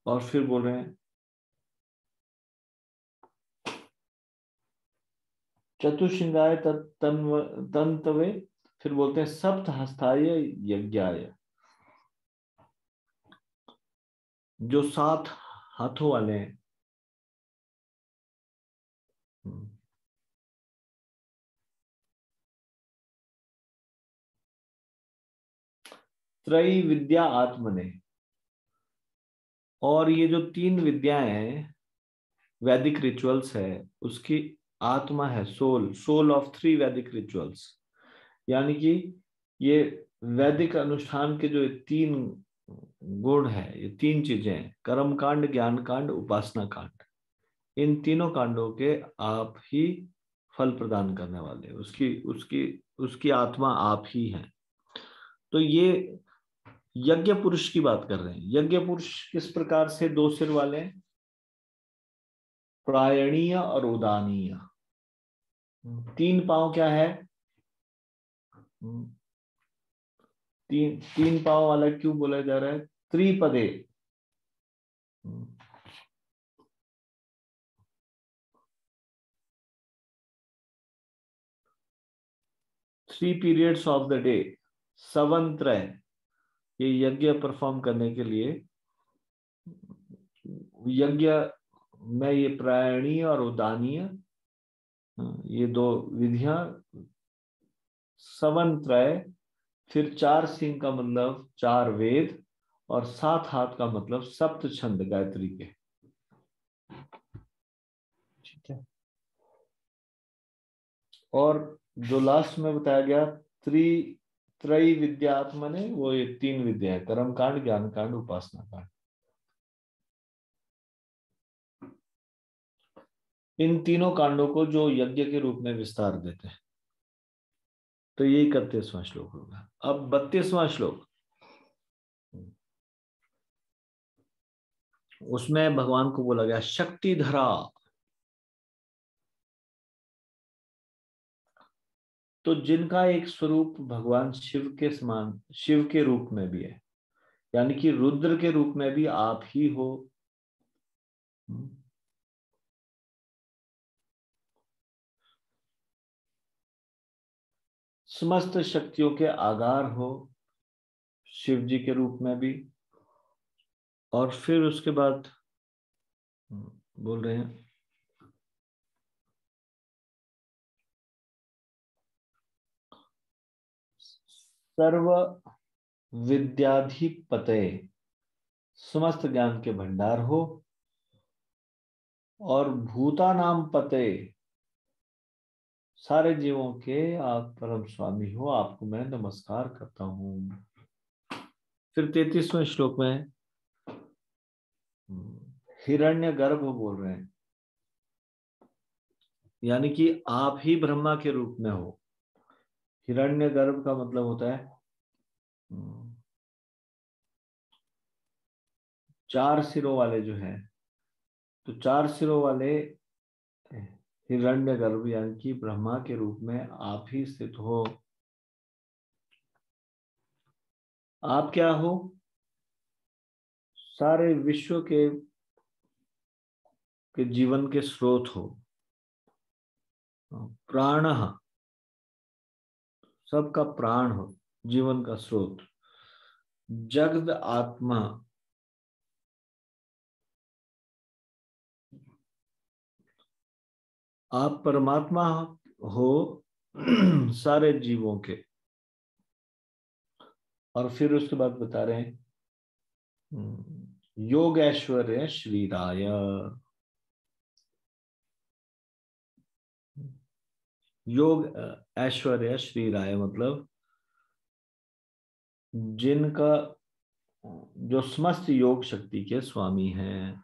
और फिर बोल रहे हैं चतुश्रृंगाय तंतवे, फिर बोलते हैं सप्त हस्ताय यज्ञाय, जो 7 हाथों वाले हैं। त्रयी विद्या आत्मने, और ये जो 3 विद्याएं हैं, वैदिक रिचुअल्स है, उसकी आत्मा है, सोल, सोल ऑफ 3 वैदिक रिचुअल्स। यानी कि ये वैदिक अनुष्ठान के जो 3 गुण है, ये 3 चीजें हैं, कर्म कांड, ज्ञान कांड, उपासना कांड। इन तीनों कांडों के आप ही फल प्रदान करने वाले, उसकी उसकी उसकी आत्मा आप ही हैं। तो ये यज्ञ पुरुष की बात कर रहे हैं। यज्ञ पुरुष किस प्रकार से 2 सिर वाले हैं? प्रायणीय और उदानीय। 3 पांव क्या है? तीन पांव वाला क्यों बोला जा रहा है? त्रिपदे। 3 पीरियड्स ऑफ द डे, सवंत्रय, ये यज्ञ परफॉर्म करने के लिए यज्ञ में ये प्रायणीय और उदानीय, ये 2 विधियां, सवंत्रय, फिर 4 सिंह का मतलब 4 वेद, और 7 हाथ का मतलब सप्त छंद गायत्री के। ठीक है। और जो लास्ट में बताया गया त्रयी विद्यात्मा ने, वो ये 3 विद्या है, कर्म कांड, ज्ञान कांड, उपासना कांड। इन तीनों कांडों को जो यज्ञ के रूप में विस्तार देते हैं। तो यही 31वां श्लोक होगा। अब 32वां श्लोक, उसमें भगवान को बोला गया शक्तिधरा। तो जिनका एक स्वरूप भगवान शिव के समान, शिव के रूप में भी है, यानी कि रुद्र के रूप में भी आप ही हो। समस्त शक्तियों के आगार हो, शिव जी के रूप में भी। और फिर उसके बाद बोल रहे हैं सर्व विद्याधिपतये, समस्त ज्ञान के भंडार हो, और भूतानाम पते, सारे जीवों के आप परम स्वामी हो, आपको मैं नमस्कार करता हूं। फिर 33वें श्लोक में हिरण्य गर्भ बोल रहे हैं, यानी कि आप ही ब्रह्मा के रूप में हो। हिरण्य गर्भ का मतलब होता है चार सिरों वाले जो है, तो चार सिरों वाले हिरण्य गर्भ यानी कि ब्रह्मा के रूप में आप ही स्थित हो। आप क्या हो? सारे विश्व के जीवन के स्रोत हो। प्राण, सबका प्राण हो, जीवन का स्रोत। जगद आत्मा, आप परमात्मा हो सारे जीवों के। और फिर उसके बाद बता रहे हैं योग ऐश्वर्य श्रीराय। योग ऐश्वर्य श्रीराय मतलब जिनका, जो समस्त योग शक्ति के स्वामी हैं।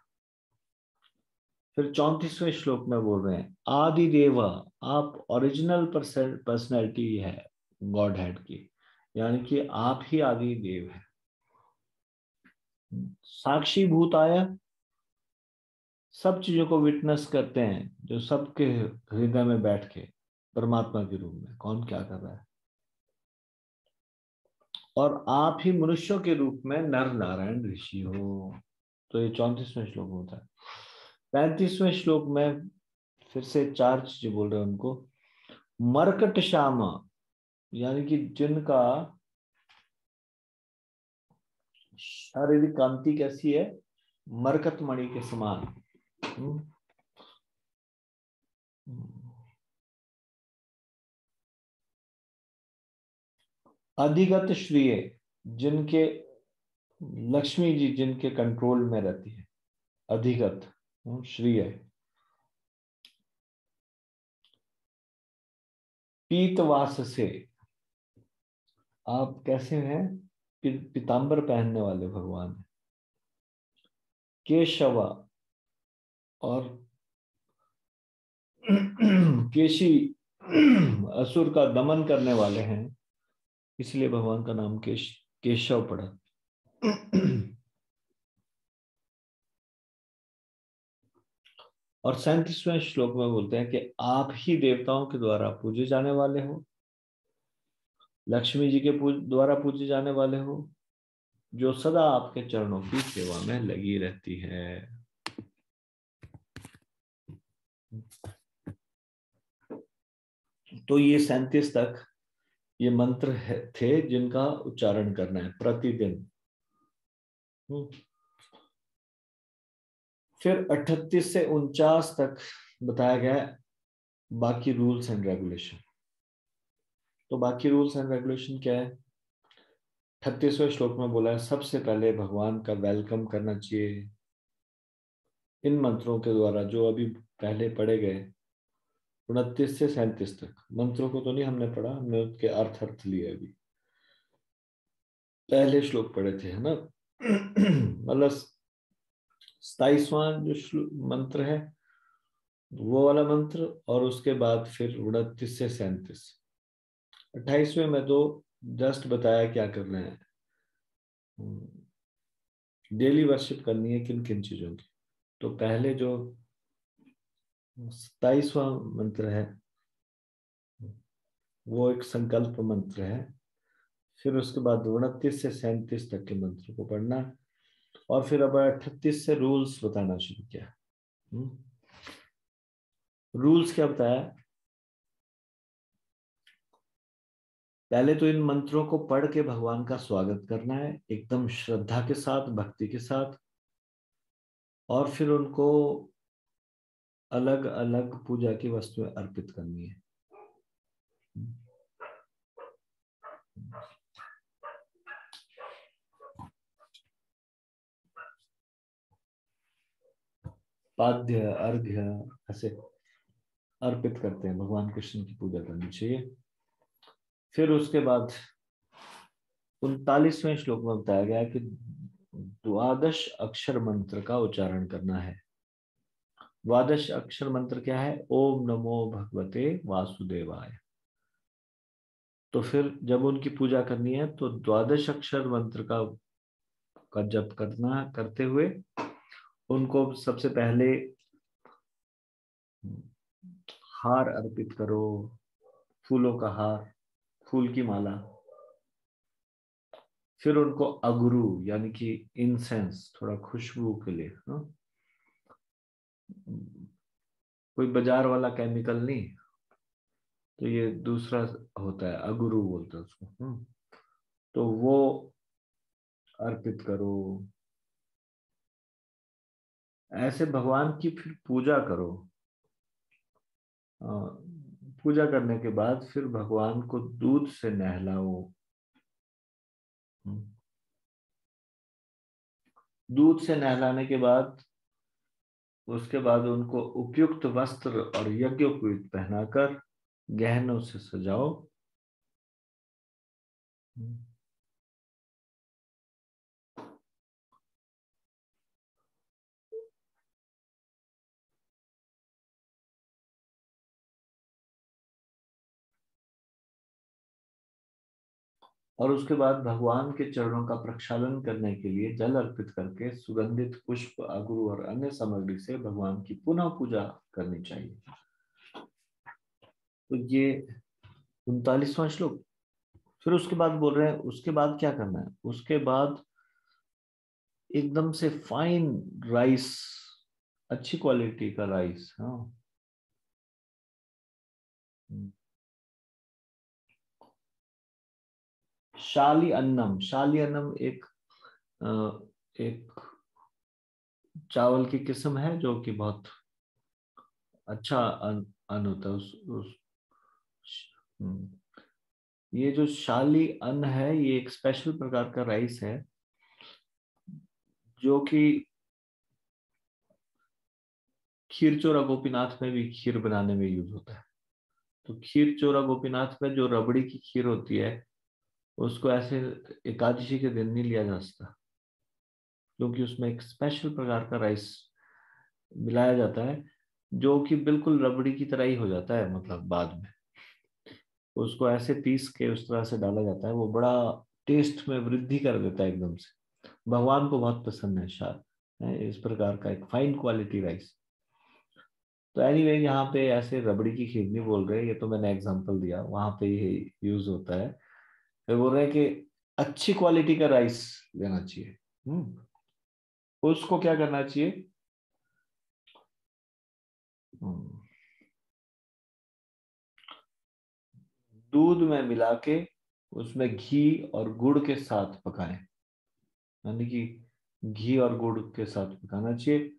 फिर 34वें श्लोक में बोल रहे हैं आदि देवा, आप ओरिजिनल पर्सनैलिटी है गॉड हेड की, यानी कि आप ही आदि देव है। साक्षी भूताय, सब चीजों को विटनेस करते हैं, जो सबके हृदय में बैठ के परमात्मा के रूप में कौन क्या कर रहा है। और आप ही मनुष्यों के रूप में नर नारायण ऋषि हो। तो ये 34वें श्लोक होता है। 35वें श्लोक में फिर से चार चीजें बोल रहे हैं उनको। मरकट श्यामा, यानी कि जिनका शारीरिक कांति कैसी है, मरकत मणि के समान। अधिगत श्रीय, जिनके लक्ष्मी जी जिनके कंट्रोल में रहती है, अधिगत श्रीय। पीतवास से, आप कैसे हैं, पीतांबर पहनने वाले भगवान है। केशव, और केशी असुर का दमन करने वाले हैं, इसलिए भगवान का नाम केशव पड़ा। और 37वें श्लोक में बोलते हैं कि आप ही देवताओं के द्वारा पूजे जाने वाले हो, लक्ष्मी जी के द्वारा पूजे जाने वाले हो, जो सदा आपके चरणों की सेवा में लगी रहती है। तो ये 37 तक ये मंत्र थे जिनका उच्चारण करना है प्रतिदिन। फिर 38 से 49 तक बताया गया है बाकी रूल्स एंड रेगुलेशन। तो बाकी रूल्स एंड रेगुलेशन क्या है? 38वें श्लोक में बोला है सबसे पहले भगवान का वेलकम करना चाहिए इन मंत्रों के द्वारा जो अभी पहले पढ़े गए। 29 से 37 तक मंत्रों को तो नहीं हमने पढ़ा, हमने उसके अर्थ लिए अभी, पहले श्लोक पढ़े थे, है ना। मतलब 27वां जो मंत्र है वो वाला मंत्र, और उसके बाद फिर 29 से 37। 28वें में तो जस्ट बताया क्या कर रहे हैं, डेली वर्शिप करनी है किन किन चीजों की। तो पहले जो 27वां मंत्र है वो एक संकल्प मंत्र है। फिर उसके बाद 29 से 37 तक के मंत्र को पढ़ना, और फिर अब 38 से रूल्स बताना शुरू किया। रूल्स क्या बताया? पहले तो इन मंत्रों को पढ़ के भगवान का स्वागत करना है एकदम श्रद्धा के साथ, भक्ति के साथ। और फिर उनको अलग अलग पूजा की वस्तुएं अर्पित करनी है। पाद्य अर्घ्य ऐसे अर्पित करते हैं, भगवान कृष्ण की पूजा करनी चाहिए। फिर उसके बाद 39वें श्लोक में बताया गया है कि द्वादश अक्षर मंत्र का उच्चारण करना है। द्वादश अक्षर मंत्र क्या है? ओम नमो भगवते वासुदेवाय। तो फिर जब उनकी पूजा करनी है तो द्वादश अक्षर मंत्र का जप करना, करते हुए उनको सबसे पहले हार अर्पित करो, फूलों का हार, फूल की माला। फिर उनको अगरू यानी कि इंसेंस, थोड़ा खुशबू के लिए, हाँ? कोई बाजार वाला केमिकल नहीं, तो ये दूसरा होता है, अगरू बोलते हैं उसको। तो वो अर्पित करो। ऐसे भगवान की फिर पूजा करो। पूजा करने के बाद फिर भगवान को दूध से नहलाओ। दूध से नहलाने के बाद उसके बाद उनको उपयुक्त वस्त्र और यज्ञोपवीत पहनाकर गहनों से सजाओ। और उसके बाद भगवान के चरणों का प्रक्षालन करने के लिए जल अर्पित करके सुगंधित पुष्प, अगरू और अन्य सामग्री से भगवान की पुनः पूजा करनी चाहिए। तो ये 39वां श्लोक। फिर उसके बाद बोल रहे हैं उसके बाद क्या करना है। उसके बाद एकदम से फाइन राइस, अच्छी क्वालिटी का राइस, हाँ, शाली अन्नम। शाली अन्नम एक चावल की किस्म है जो कि बहुत अच्छा अन्न होता है। हम्म, ये जो शाली अन्न है ये एक स्पेशल प्रकार का राइस है जो कि खीर चोरा गोपीनाथ में भी खीर बनाने में यूज होता है। तो खीर चोरा गोपीनाथ में जो रबड़ी की खीर होती है उसको ऐसे एकादशी के दिन नहीं लिया जा सकता, क्योंकि उसमें एक स्पेशल प्रकार का राइस मिलाया जाता है जो कि बिल्कुल रबड़ी की तरह ही हो जाता है। मतलब बाद में उसको ऐसे पीस के उस तरह से डाला जाता है, वो बड़ा टेस्ट में वृद्धि कर देता है एकदम से। भगवान को बहुत पसंद है शायद, है इस प्रकार का एक फाइन क्वालिटी राइस। तो एनीवे यहाँ पे ऐसे रबड़ी की खीर नहीं बोल रहे, ये तो मैंने एग्जांपल दिया, वहां पे ये यूज होता है। फिर बोल रहे हैं कि अच्छी क्वालिटी का राइस लेना चाहिए। उसको क्या करना चाहिए? हम्म, दूध में मिला के उसमें घी और गुड़ के साथ पकाएं, यानी कि घी और गुड़ के साथ पकाना चाहिए।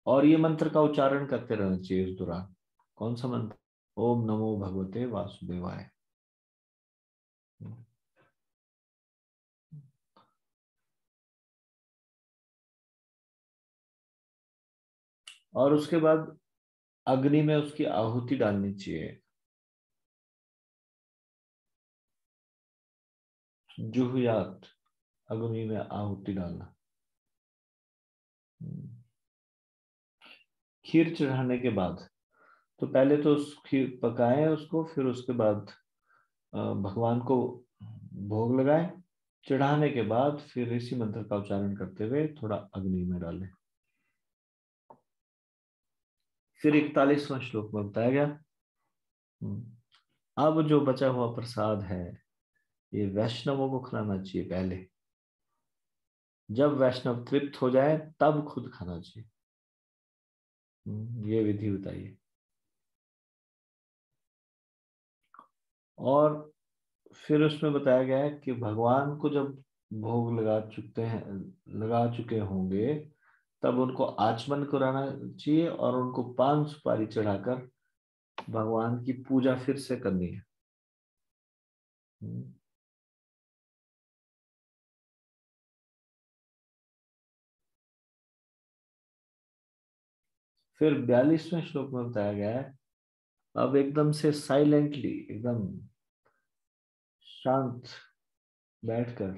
और ये मंत्र का उच्चारण करते रहना चाहिए इस दौरान। कौन सा मंत्र? ओम नमो भगवते वासुदेवाय। और उसके बाद अग्नि में उसकी आहुति डालनी चाहिए। जुहुयात, अग्नि में आहुति डालना। खीर चढ़ाने के बाद तो पहले तो उस खीर पकाएं उसको, फिर उसके बाद भगवान को भोग लगाएं। चढ़ाने के बाद फिर इसी मंत्र का उच्चारण करते हुए थोड़ा अग्नि में डालें। फिर 41वां श्लोक में बताया गया, अब जो बचा हुआ प्रसाद है ये वैष्णवों को खिलाना चाहिए पहले। जब वैष्णव तृप्त हो जाए तब खुद खाना चाहिए। ये विधि बताइए। और फिर उसमें बताया गया है कि भगवान को जब भोग लगा चुके होंगे तब उनको आचमन कराना चाहिए और उनको पान सुपारी चढ़ाकर भगवान की पूजा फिर से करनी है। फिर 42वें श्लोक में बताया गया है, अब एकदम से साइलेंटली, एकदम शांत बैठकर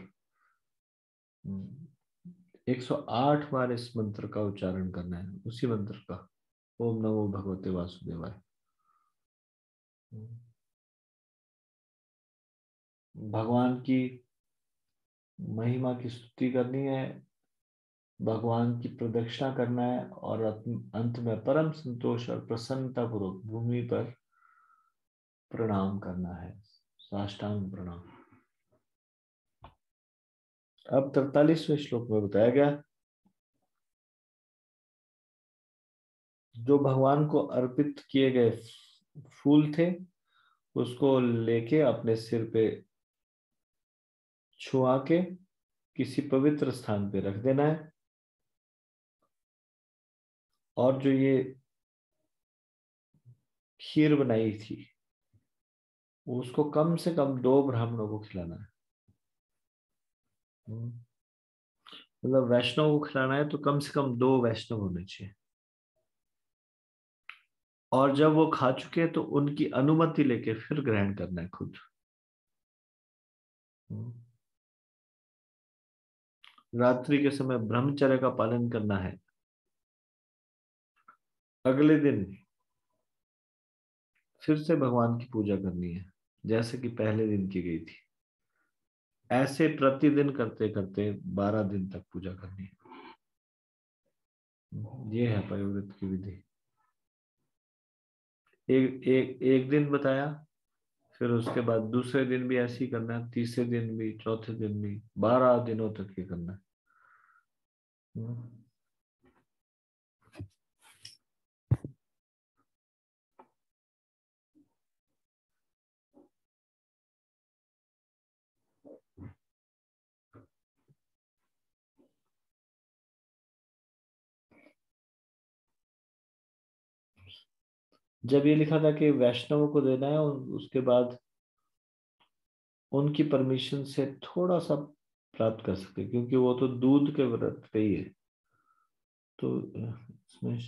108 बार इस मंत्र का उच्चारण करना है, उसी मंत्र का, ओम नमो भगवते वासुदेवाय। भगवान की महिमा की स्तुति करनी है, भगवान की प्रदक्षिणा करना है और अंत में परम संतोष और प्रसन्नता पूर्वक भूमि पर प्रणाम करना है, साष्टांग प्रणाम। अब 43वें श्लोक में बताया गया, जो भगवान को अर्पित किए गए फूल थे उसको लेके अपने सिर पे छुआ के किसी पवित्र स्थान पे रख देना है। और जो ये खीर बनाई थी उसको कम से कम 2 ब्राह्मणों को खिलाना है। मतलब वैष्णव को खिलाना है तो कम से कम 2 वैष्णव होने चाहिए। और जब वो खा चुके हैं तो उनकी अनुमति लेके फिर ग्रहण करना है खुद। रात्रि के समय ब्रह्मचर्य का पालन करना है। अगले दिन फिर से भगवान की पूजा करनी है जैसे कि पहले दिन की गई थी। ऐसे प्रतिदिन करते करते 12 दिन तक पूजा करनी है। ये है पयोव्रत की विधि। एक दिन बताया, फिर उसके बाद दूसरे दिन भी ऐसे ही करना है, तीसरे दिन भी, चौथे दिन भी, 12 दिनों तक ये करना है। जब ये लिखा था कि वैष्णव को देना है और उसके बाद उनकी परमिशन से थोड़ा सा प्राप्त कर सकते, क्योंकि वो तो दूध के व्रत पे ही है। तो इसमें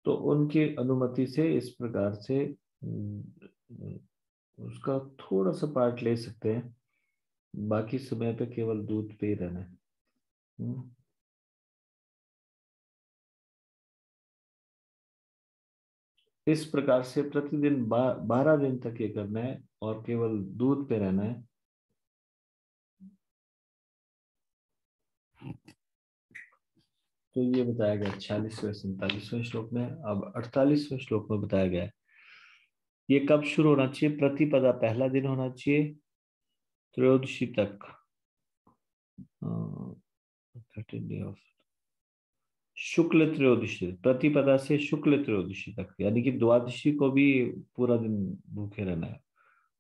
तो उनकी अनुमति से इस प्रकार से उसका थोड़ा सा पार्ट ले सकते हैं, बाकी समय पे केवल दूध पे ही रहना है। इस प्रकार से प्रतिदिन 12 दिन तक ये करना है और केवल दूध पे रहना है। तो ये बताया गया 46वें 47वें श्लोक में। अब 48वें श्लोक में बताया गया है ये कब शुरू होना चाहिए। प्रतिपदा पहला दिन होना चाहिए, त्रयोदशी तक, 13 डे ऑफ शुक्ल त्रयोदशी, प्रतिपदा से शुक्ल त्रयोदशी तक, यानी कि द्वादशी को भी पूरा दिन भूखे रहना है।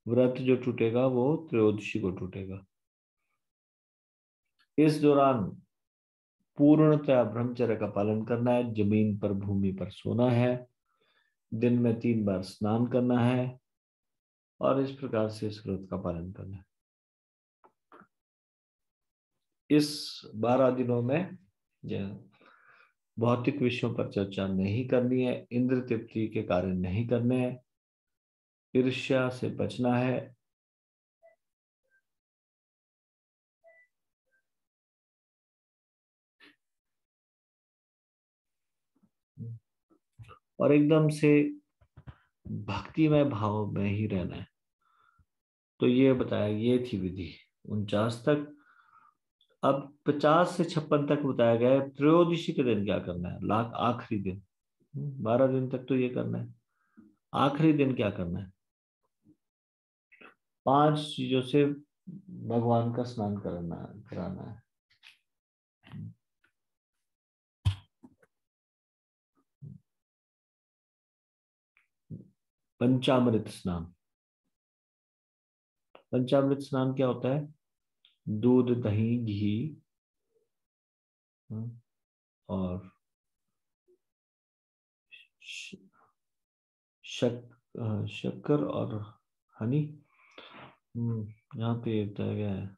व्रत जो टूटेगा वो त्रयोदशी को टूटेगा। इस दौरान पूर्णतः ब्रह्मचर्य का पालन करना है, जमीन पर, भूमि पर सोना है, दिन में 3 बार स्नान करना है और इस प्रकार से इस व्रत का पालन करना है। इस 12 दिनों में भौतिक विषयों पर चर्चा नहीं करनी है, इंद्र तृप्ति के कार्य नहीं करने हैं, ईर्ष्या से बचना है, और एकदम से भक्तिमय भाव में ही रहना है। तो ये बताया, ये थी विधि 49 तक। अब 50 से 56 तक बताया गया है त्रयोदशी के दिन क्या करना है, लाख आखिरी दिन। 12 दिन तक तो ये करना है, आखिरी दिन क्या करना है। 5 चीजों से भगवान का स्नान कराना है। पंचामृत स्नान। पंचामृत स्नान क्या होता है? दूध, दही, घी, और श- शक्कर और हनी। यहाँ पे बताया गया है,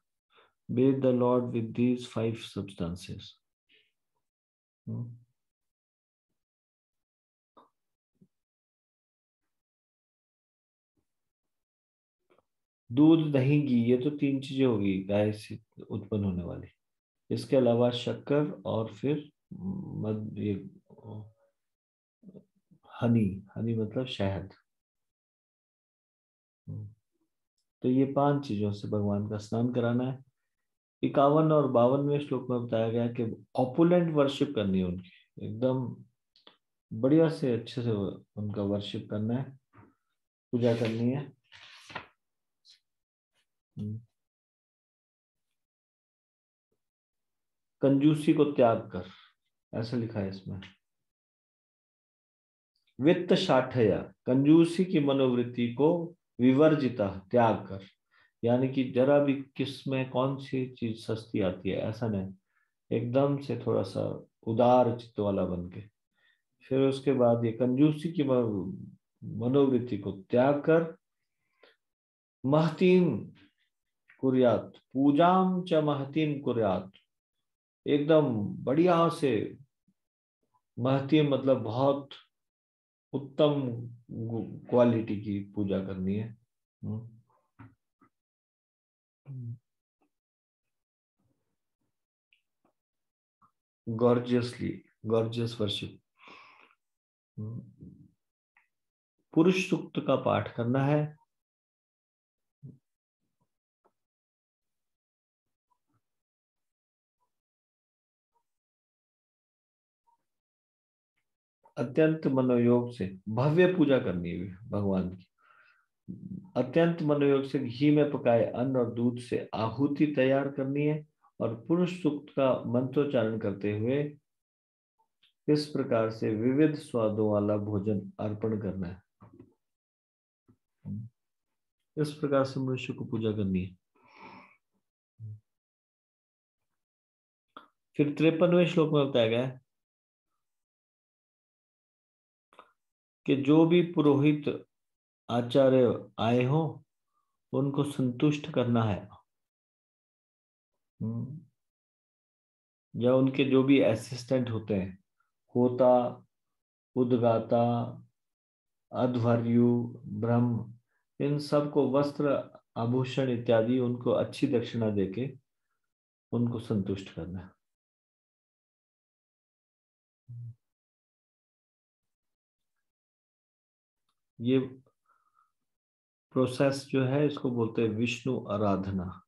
bathe the Lord with these 5 substances। दूध, दही, घी, ये तो 3 चीजें होगी गाय से उत्पन्न होने वाली। इसके अलावा शक्कर और फिर ये हनी। हनी मतलब शहद। तो ये 5 चीजों से भगवान का स्नान कराना है। 51 और 52वें श्लोक में बताया गया कि ऑपुलेंट वर्शिप करनी है उनकी, एकदम बढ़िया से अच्छे से उनका वर्शिप करना है, पूजा करनी है। कंजूसी को त्याग कर, ऐसा लिखा है इसमें। वित्त शाठया, कंजूसी की मनोवृत्ति को विवर्जिता, त्याग कर। यानी कि जरा भी किस में कौन सी चीज सस्ती आती है ऐसा नहीं, एकदम से थोड़ा सा उदार चित्त वाला बन के। फिर उसके बाद ये कंजूसी की मनोवृत्ति को त्याग कर महतीम कुर्यात, पूजाम च महतीम कुर्यात, एकदम बढ़िया से, महतीम मतलब बहुत उत्तम क्वालिटी की पूजा करनी है। Gorgeously, gorgeous worship. पुरुष सूक्त का पाठ करना है। अत्यंत मनोयोग से भव्य पूजा करनी है भगवान की। अत्यंत मनोयोग से घी में पकाए अन्न और दूध से आहुति तैयार करनी है, और पुरुष सूक्त का मंत्रोच्चारण करते हुए इस प्रकार से विविध स्वादों वाला भोजन अर्पण करना है। इस प्रकार से मनुष्य को पूजा करनी है। फिर 53वें श्लोक में बताया गया है कि जो भी पुरोहित आचार्य आए हो उनको संतुष्ट करना है। या उनके जो भी असिस्टेंट होते हैं, होता, उद्गाता, अध्वर्यु, ब्रह्म, इन सबको वस्त्र, आभूषण इत्यादि उनको अच्छी दक्षिणा देके उनको संतुष्ट करना है। ये प्रोसेस जो है इसको बोलते हैं विष्णु आराधना।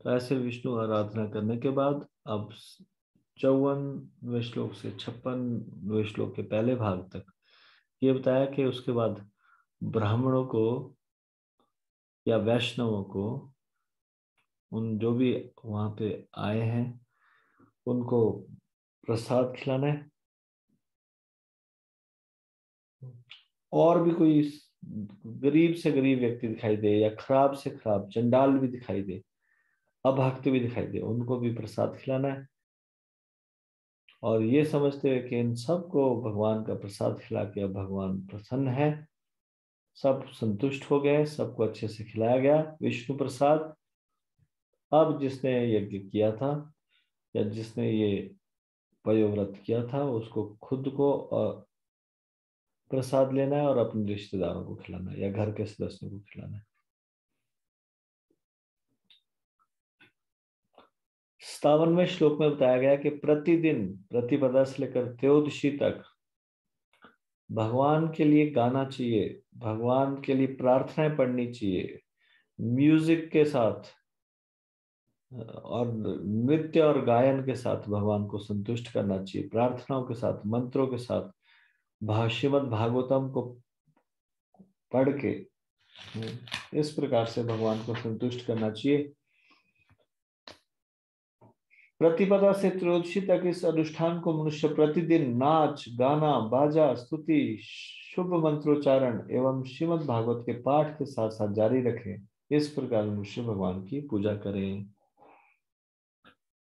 तो ऐसे विष्णु आराधना करने के बाद अब 54वें श्लोक से 56वें श्लोक के पहले भाग तक ये बताया कि उसके बाद ब्राह्मणों को या वैष्णवों को, उन जो भी वहां पे आए हैं उनको प्रसाद खिलाना है। और भी कोई गरीब से गरीब व्यक्ति दिखाई दे या खराब से खराब चंडाल भी दिखाई दे, अभक्त भी दिखाई दे, उनको भी प्रसाद खिलाना है। और ये समझते हुए कि इन सबको भगवान का प्रसाद खिला के अब भगवान प्रसन्न है, सब संतुष्ट हो गए, सबको अच्छे से खिलाया गया विष्णु प्रसाद। अब जिसने यज्ञ किया था या जिसने ये पयोव्रत किया था उसको खुद को प्रसाद लेना है और अपने रिश्तेदारों को खिलाना है या घर के सदस्यों को खिलाना है। 57वें श्लोक में बताया गया कि प्रतिदिन प्रतिपदा से लेकर त्रयोदशी तक भगवान के लिए गाना चाहिए, भगवान के लिए प्रार्थनाएं पढ़नी चाहिए, म्यूजिक के साथ और नृत्य और गायन के साथ भगवान को संतुष्ट करना चाहिए, प्रार्थनाओं के साथ, मंत्रों के साथ, श्रीमद् भागवतम को पढ़ के इस प्रकार से भगवान को संतुष्ट करना चाहिए। प्रतिपदा से त्रयोदशी तक इस अनुष्ठान को मनुष्य प्रतिदिन नाच गाना बाजा स्तुति शुभ मंत्रोच्चारण एवं श्रीमद् भागवत के पाठ के साथ साथ जारी रखे। इस प्रकार मनुष्य भगवान की पूजा करें।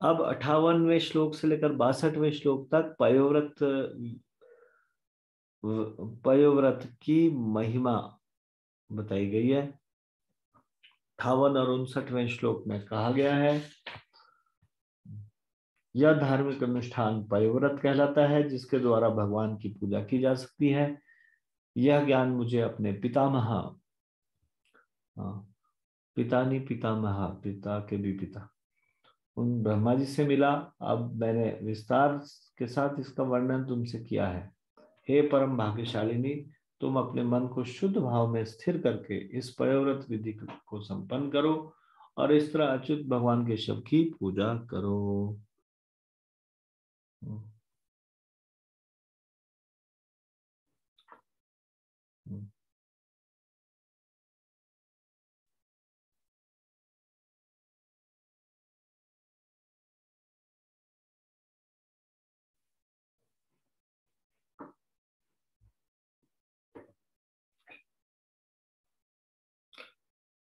अब 58वें श्लोक से लेकर 62वें श्लोक तक पयोव्रत की महिमा बताई गई है। 58 और 59वें श्लोक में कहा गया है, यह धार्मिक अनुष्ठान पयोव्रत कहलाता है जिसके द्वारा भगवान की पूजा की जा सकती है। यह ज्ञान मुझे अपने पितामह, पितानी पितामह, पिता के भी पिता, उन ब्रह्मा जी से मिला। अब मैंने विस्तार के साथ इसका वर्णन तुमसे किया है। हे परम भाग्यशालिनी, तुम अपने मन को शुद्ध भाव में स्थिर करके इस पयोव्रत विधि को संपन्न करो और इस तरह अच्युत भगवान के शव की पूजा करो।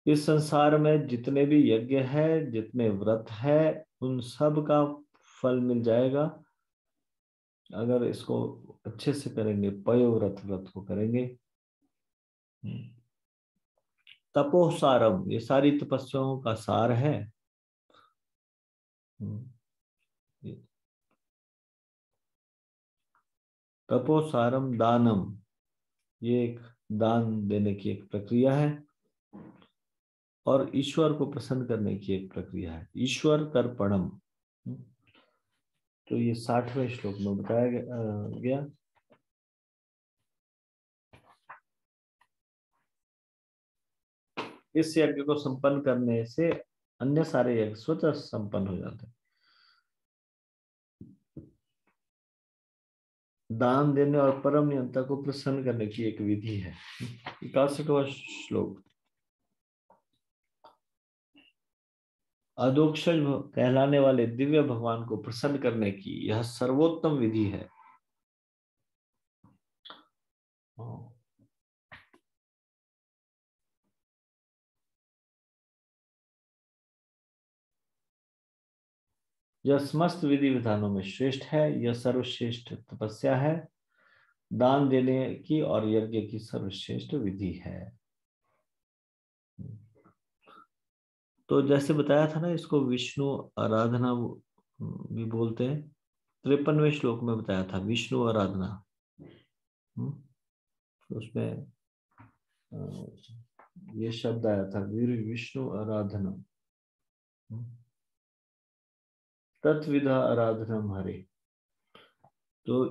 इस संसार में जितने भी यज्ञ है, जितने व्रत है, उन सब का फल मिल जाएगा अगर इसको अच्छे से करेंगे, पयोव्रत व्रत को करेंगे। तपोसारम, ये सारी तपस्याओं का सार है। तपोसारम दानम, ये एक दान देने की एक प्रक्रिया है और ईश्वर को प्रसन्न करने की एक प्रक्रिया है, ईश्वर तर्पणम। तो ये 60वें श्लोक में बताया गया। इस यज्ञ को संपन्न करने से अन्य सारे यज्ञ स्वतः संपन्न हो जाते हैं। दान देने और परम नियंता को प्रसन्न करने की एक विधि है। 61वां श्लोक, अधोक्षज कहलाने वाले दिव्य भगवान को प्रसन्न करने की यह सर्वोत्तम विधि है। यह समस्त विधि विधानों में श्रेष्ठ है, यह सर्वश्रेष्ठ तपस्या है, दान देने की और यज्ञ की सर्वश्रेष्ठ विधि है। तो जैसे बताया था ना, इसको विष्णु आराधना भी बोलते हैं। 53वें श्लोक में बताया था विष्णु आराधना। उसमें ये शब्द आया था वीर विष्णु आराधना, तत्विधा आराधनम हरे। तो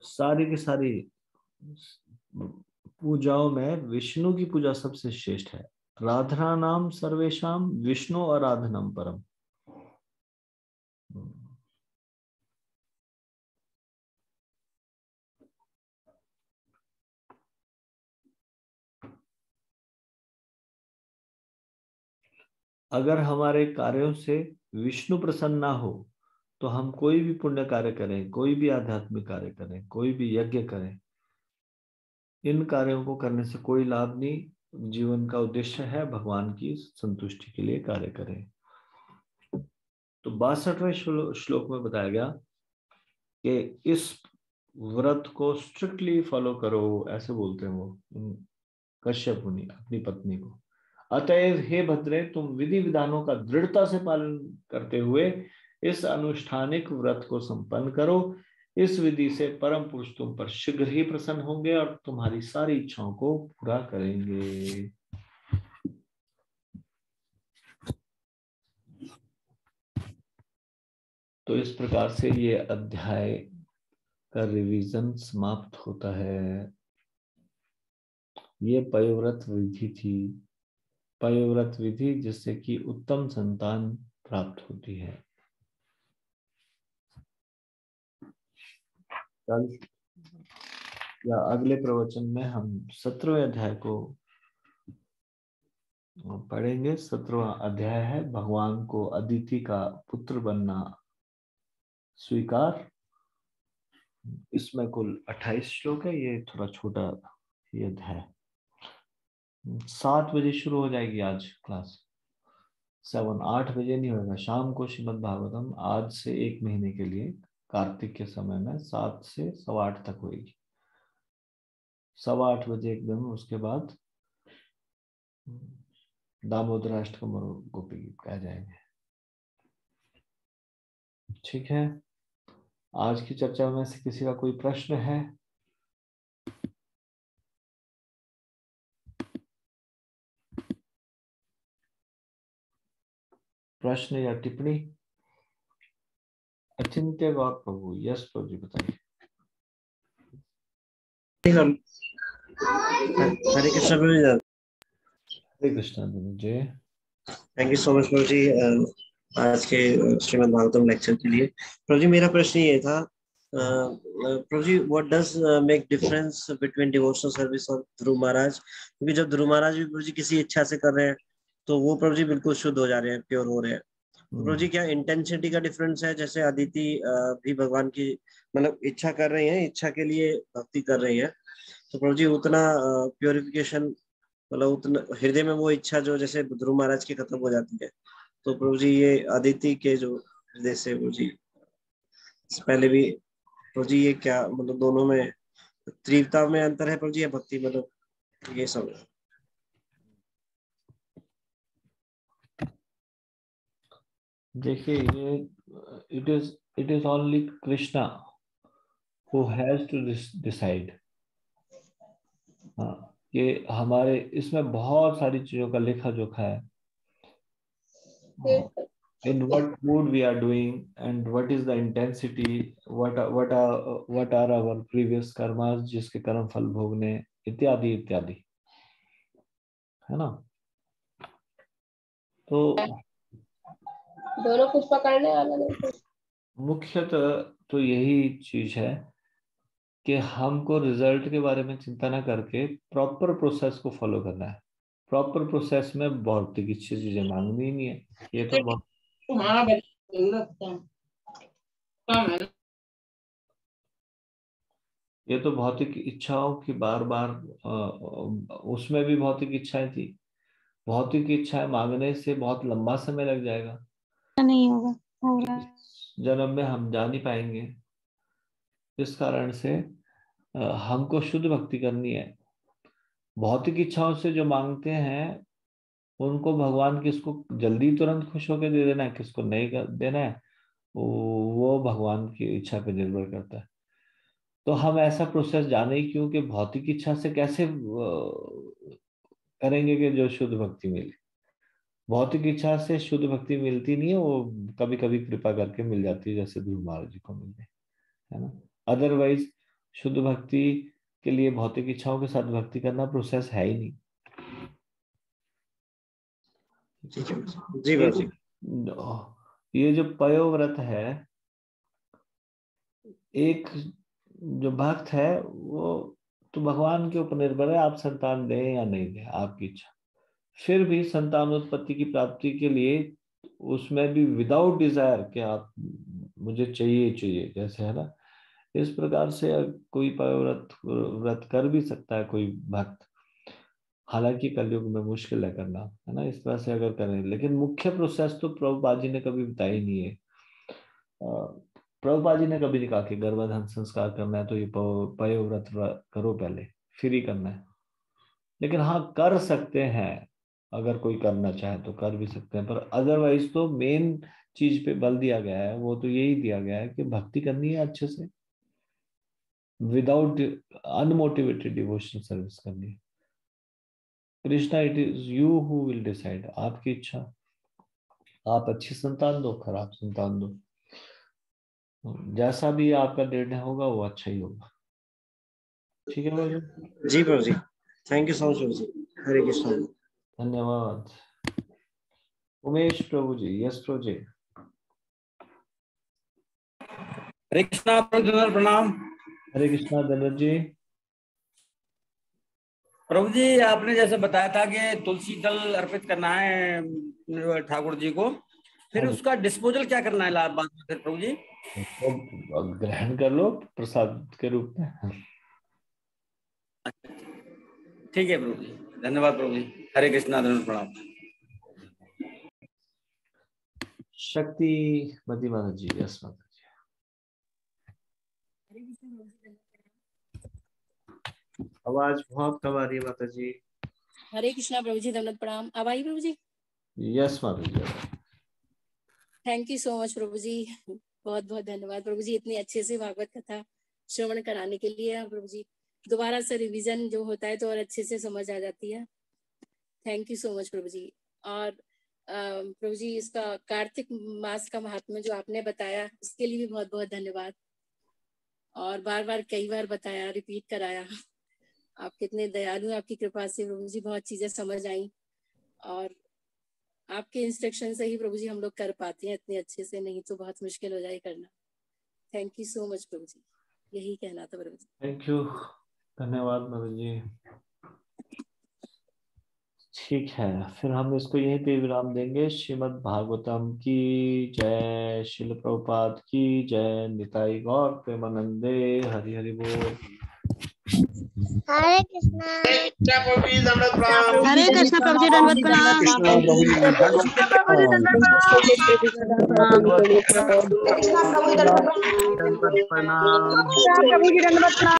सारी की सारी पूजाओं में विष्णु की पूजा सबसे श्रेष्ठ है। राधना नाम सर्वेशम विष्णु आराधनम परम। अगर हमारे कार्यों से विष्णु प्रसन्न ना हो तो हम कोई भी पुण्य कार्य करें, कोई भी आध्यात्मिक कार्य करें, कोई भी यज्ञ करें, इन कार्यों को करने से कोई लाभ नहीं। जीवन का उद्देश्य है भगवान की संतुष्टि के लिए कार्य करें। तो 62वें श्लोक में बताया गया कि इस व्रत को स्ट्रिक्टली फॉलो करो, ऐसे बोलते हैं वो कश्यप मुनि अपनी पत्नी को। अतएव हे भद्रे, तुम विधि विधानों का दृढ़ता से पालन करते हुए इस अनुष्ठानिक व्रत को संपन्न करो। इस विधि से परम पुरुष तुम पर शीघ्र ही प्रसन्न होंगे और तुम्हारी सारी इच्छाओं को पूरा करेंगे। तो इस प्रकार से ये अध्याय का रिवीजन समाप्त होता है। ये पयोव्रत विधि थी, पयोव्रत विधि जिससे कि उत्तम संतान प्राप्त होती है। कल या अगले प्रवचन में हम 17वें अध्याय को पढ़ेंगे। 17वां अध्याय है, भगवान को अदिति का पुत्र बनना स्वीकार। इसमें कुल 28 श्लोक है, ये थोड़ा छोटा ये अध्याय। 7 बजे शुरू हो जाएगी आज क्लास। 8 बजे नहीं होगा, शाम को श्रीमद् भागवतम आज से 1 महीने के लिए कार्तिक के समय में 7 से 8:15 तक होगी। 8:15 बजे एकदम, उसके बाद दामोदर अष्टकम और गोपी गीत गाए जाएंगे। ठीक है, आज की चर्चा में से किसी का कोई प्रश्न है? प्रश्न या टिप्पणी? अचिंत्य गौर प्रभु, यस प्रभु जी बताइए। हरे कृष्ण प्रभु जी। हरे Krishna ji. Thank you so much प्रभु जी आज के श्रीमद् भागवतम लेक्चर के लिए। प्रभु जी मेरा प्रश्न ये था, Prabhu ji what does make difference between devotional service और ध्रुव महाराज? क्योंकि जब ध्रुव महाराज भी प्रभु जी किसी इच्छा से कर रहे हैं तो वो प्रभु जी बिल्कुल शुद्ध हो जा रहे हैं, प्योर हो रहे हैं। तो प्रभु जी क्या इंटेंसिटी का डिफरेंस है? जैसे अदिति भी भगवान की मतलब इच्छा कर रही है, इच्छा के लिए भक्ति कर रही है, तो प्रभु जी उतना प्योरिफिकेशन मतलब उतना हृदय में वो इच्छा जो जैसे ध्रुव महाराज की खत्म हो जाती है, तो प्रभु जी ये अदिति के जो हृदय से प्रभु जी इससे पहले भी प्रभु जी ये क्या मतलब दोनों में तीव्रता में अंतर है प्रभु जी या भक्ति मतलब ये सब? देखिए, ये it is only Krishna who has to decide. हाँ, ये हमारे इसमें बहुत सारी चीजों का लेखा जोखा है। In what mood we are doing and what is the intensity, what are our previous karmas जिसके कर्म फल भोगने, इत्यादि इत्यादि, है ना। तो दोनों कुछ पकड़ने वाला नहीं। मुख्यतः तो यही चीज है कि हमको रिजल्ट के बारे में चिंता ना करके प्रॉपर प्रोसेस को फॉलो करना है। प्रॉपर प्रोसेस में भौतिक अच्छी चीजें मांगनी ही नहीं है। ये तो बहुत ये तो भौतिक इच्छाओं की बार बार उसमें भी भौतिक इच्छाएं थी। भौतिक इच्छाएं मांगने से बहुत लंबा समय लग जाएगा, नहीं होगा, हो रहा है। जन्म में हम जा नहीं पाएंगे। इस कारण से हमको शुद्ध भक्ति करनी है। भौतिक इच्छाओं से जो मांगते हैं उनको भगवान किसको जल्दी तुरंत खुश होकर दे देना है, किसको नहीं देना है, वो भगवान की इच्छा पे निर्भर करता है। तो हम ऐसा प्रोसेस जाने ही क्यों कि भौतिक इच्छा से कैसे करेंगे कि जो शुद्ध भक्ति मिले। भौतिक इच्छा से शुद्ध भक्ति मिलती नहीं है, वो कभी कभी कृपा करके मिल जाती है, जैसे ध्रुव महाराज जी को मिल गई, है ना। अदरवाइज शुद्ध भक्ति के लिए भौतिक इच्छाओं के साथ भक्ति करना प्रोसेस है ही नहीं। जी बाबू जी। ये जो पयोव्रत है, एक जो भक्त है वो तो भगवान के ऊपर निर्भर है, आप संतान दें या नहीं दें, आपकी इच्छा। फिर भी संतानोत्पत्ति की प्राप्ति के लिए उसमें भी विदाउट डिजायर कि आप मुझे चाहिए चाहिए, जैसे है ना, इस प्रकार से कोई व्रत कर भी सकता है कोई भक्त। हालांकि कलयुग में मुश्किल है करना, है ना, इस तरह से अगर करें। लेकिन मुख्य प्रोसेस तो प्रभुपाद जी ने कभी बताई नहीं है। प्रभुपाद जी ने कभी नहीं कहा कि गर्भाधान संस्कार करना है तो ये पयोव्रत करो पहले, फिर ही करना है। लेकिन हाँ, कर सकते हैं, अगर कोई करना चाहे तो कर भी सकते हैं। पर अदरवाइज तो मेन चीज पे बल दिया गया है, वो तो यही दिया गया है कि भक्ति करनी है अच्छे से, विदाउट अनमोटिवेटेड डिवोशनल सर्विस करनी है। Krishna, it is you who will decide, आपकी इच्छा। आप अच्छी संतान दो, खराब संतान दो, जैसा भी आपका निर्णय होगा वो अच्छा ही होगा। ठीक है भाई, जी प्रभु जी, थैंक यू सो मच प्रभु जी। हरे कृष्ण। धन्यवाद। उमेश प्रभु जी, यस प्रभु जी। हरे कृष्णा प्रभु, प्रणाम। हरे कृष्णा दनोज जी। प्रभु जी आपने जैसे बताया था कि तुलसी दल अर्पित करना है ठाकुर जी को, फिर हाँ जी। उसका डिस्पोजल क्या करना है बाद में फिर प्रभु जी? तो ग्रहण कर लो प्रसाद के रूप में। ठीक है प्रभु जी, धन्यवाद प्रभु जी। हरे कृष्णा, धन्यवाद, प्रणाम। शक्ति मती माता जी, यस माता जी। आवाज बहुत कम आ रही है माता जी। हरे कृष्णा प्रभु जी, दंडवत प्रणाम। अब आई प्रभु जी? यस माता जी। थैंक यू सो मच प्रभु जी, बहुत बहुत धन्यवाद प्रभु जी, इतनी अच्छे से भागवत कथा श्रवण कराने के लिए। प्रभु जी दोबारा से रिवीजन जो होता है तो और अच्छे से समझ आ जाती है। थैंक यू सो मच प्रभु जी। और प्रभु जी इसका कार्तिक मास का महात्म्य जो आपने बताया उसके लिए भी बहुत बहुत धन्यवाद, और बार बार कई बार बताया, रिपीट कराया। आप कितने दयालु, आपकी कृपा से प्रभु जी बहुत चीजें समझ आई, और आपके इंस्ट्रक्शन से ही प्रभु जी हम लोग कर पाते हैं इतने अच्छे से, नहीं तो बहुत मुश्किल हो जाए करना। थैंक यू सो मच प्रभु जी, यही कहना था प्रभु जी। थैंक यू, धन्यवाद माता जी। ठीक है, फिर हम इसको यहीं पे विराम देंगे। श्रीमद् भागवतम की जय, श्रील प्रभुपाद की जय, निताई गौर प्रेमानंदे, हरि हरि बोल। हरे कृष्णा। प्रभु जी दंडवत प्रणाम। हरे कृष्णा प्रभु जी, दंडवत प्रणाम। कृष्ण प्रभु जी प्रभु जी दंडवत प्रणाम। दंडवत प्रणाम। प्रभु जी दंडवत प्रणाम।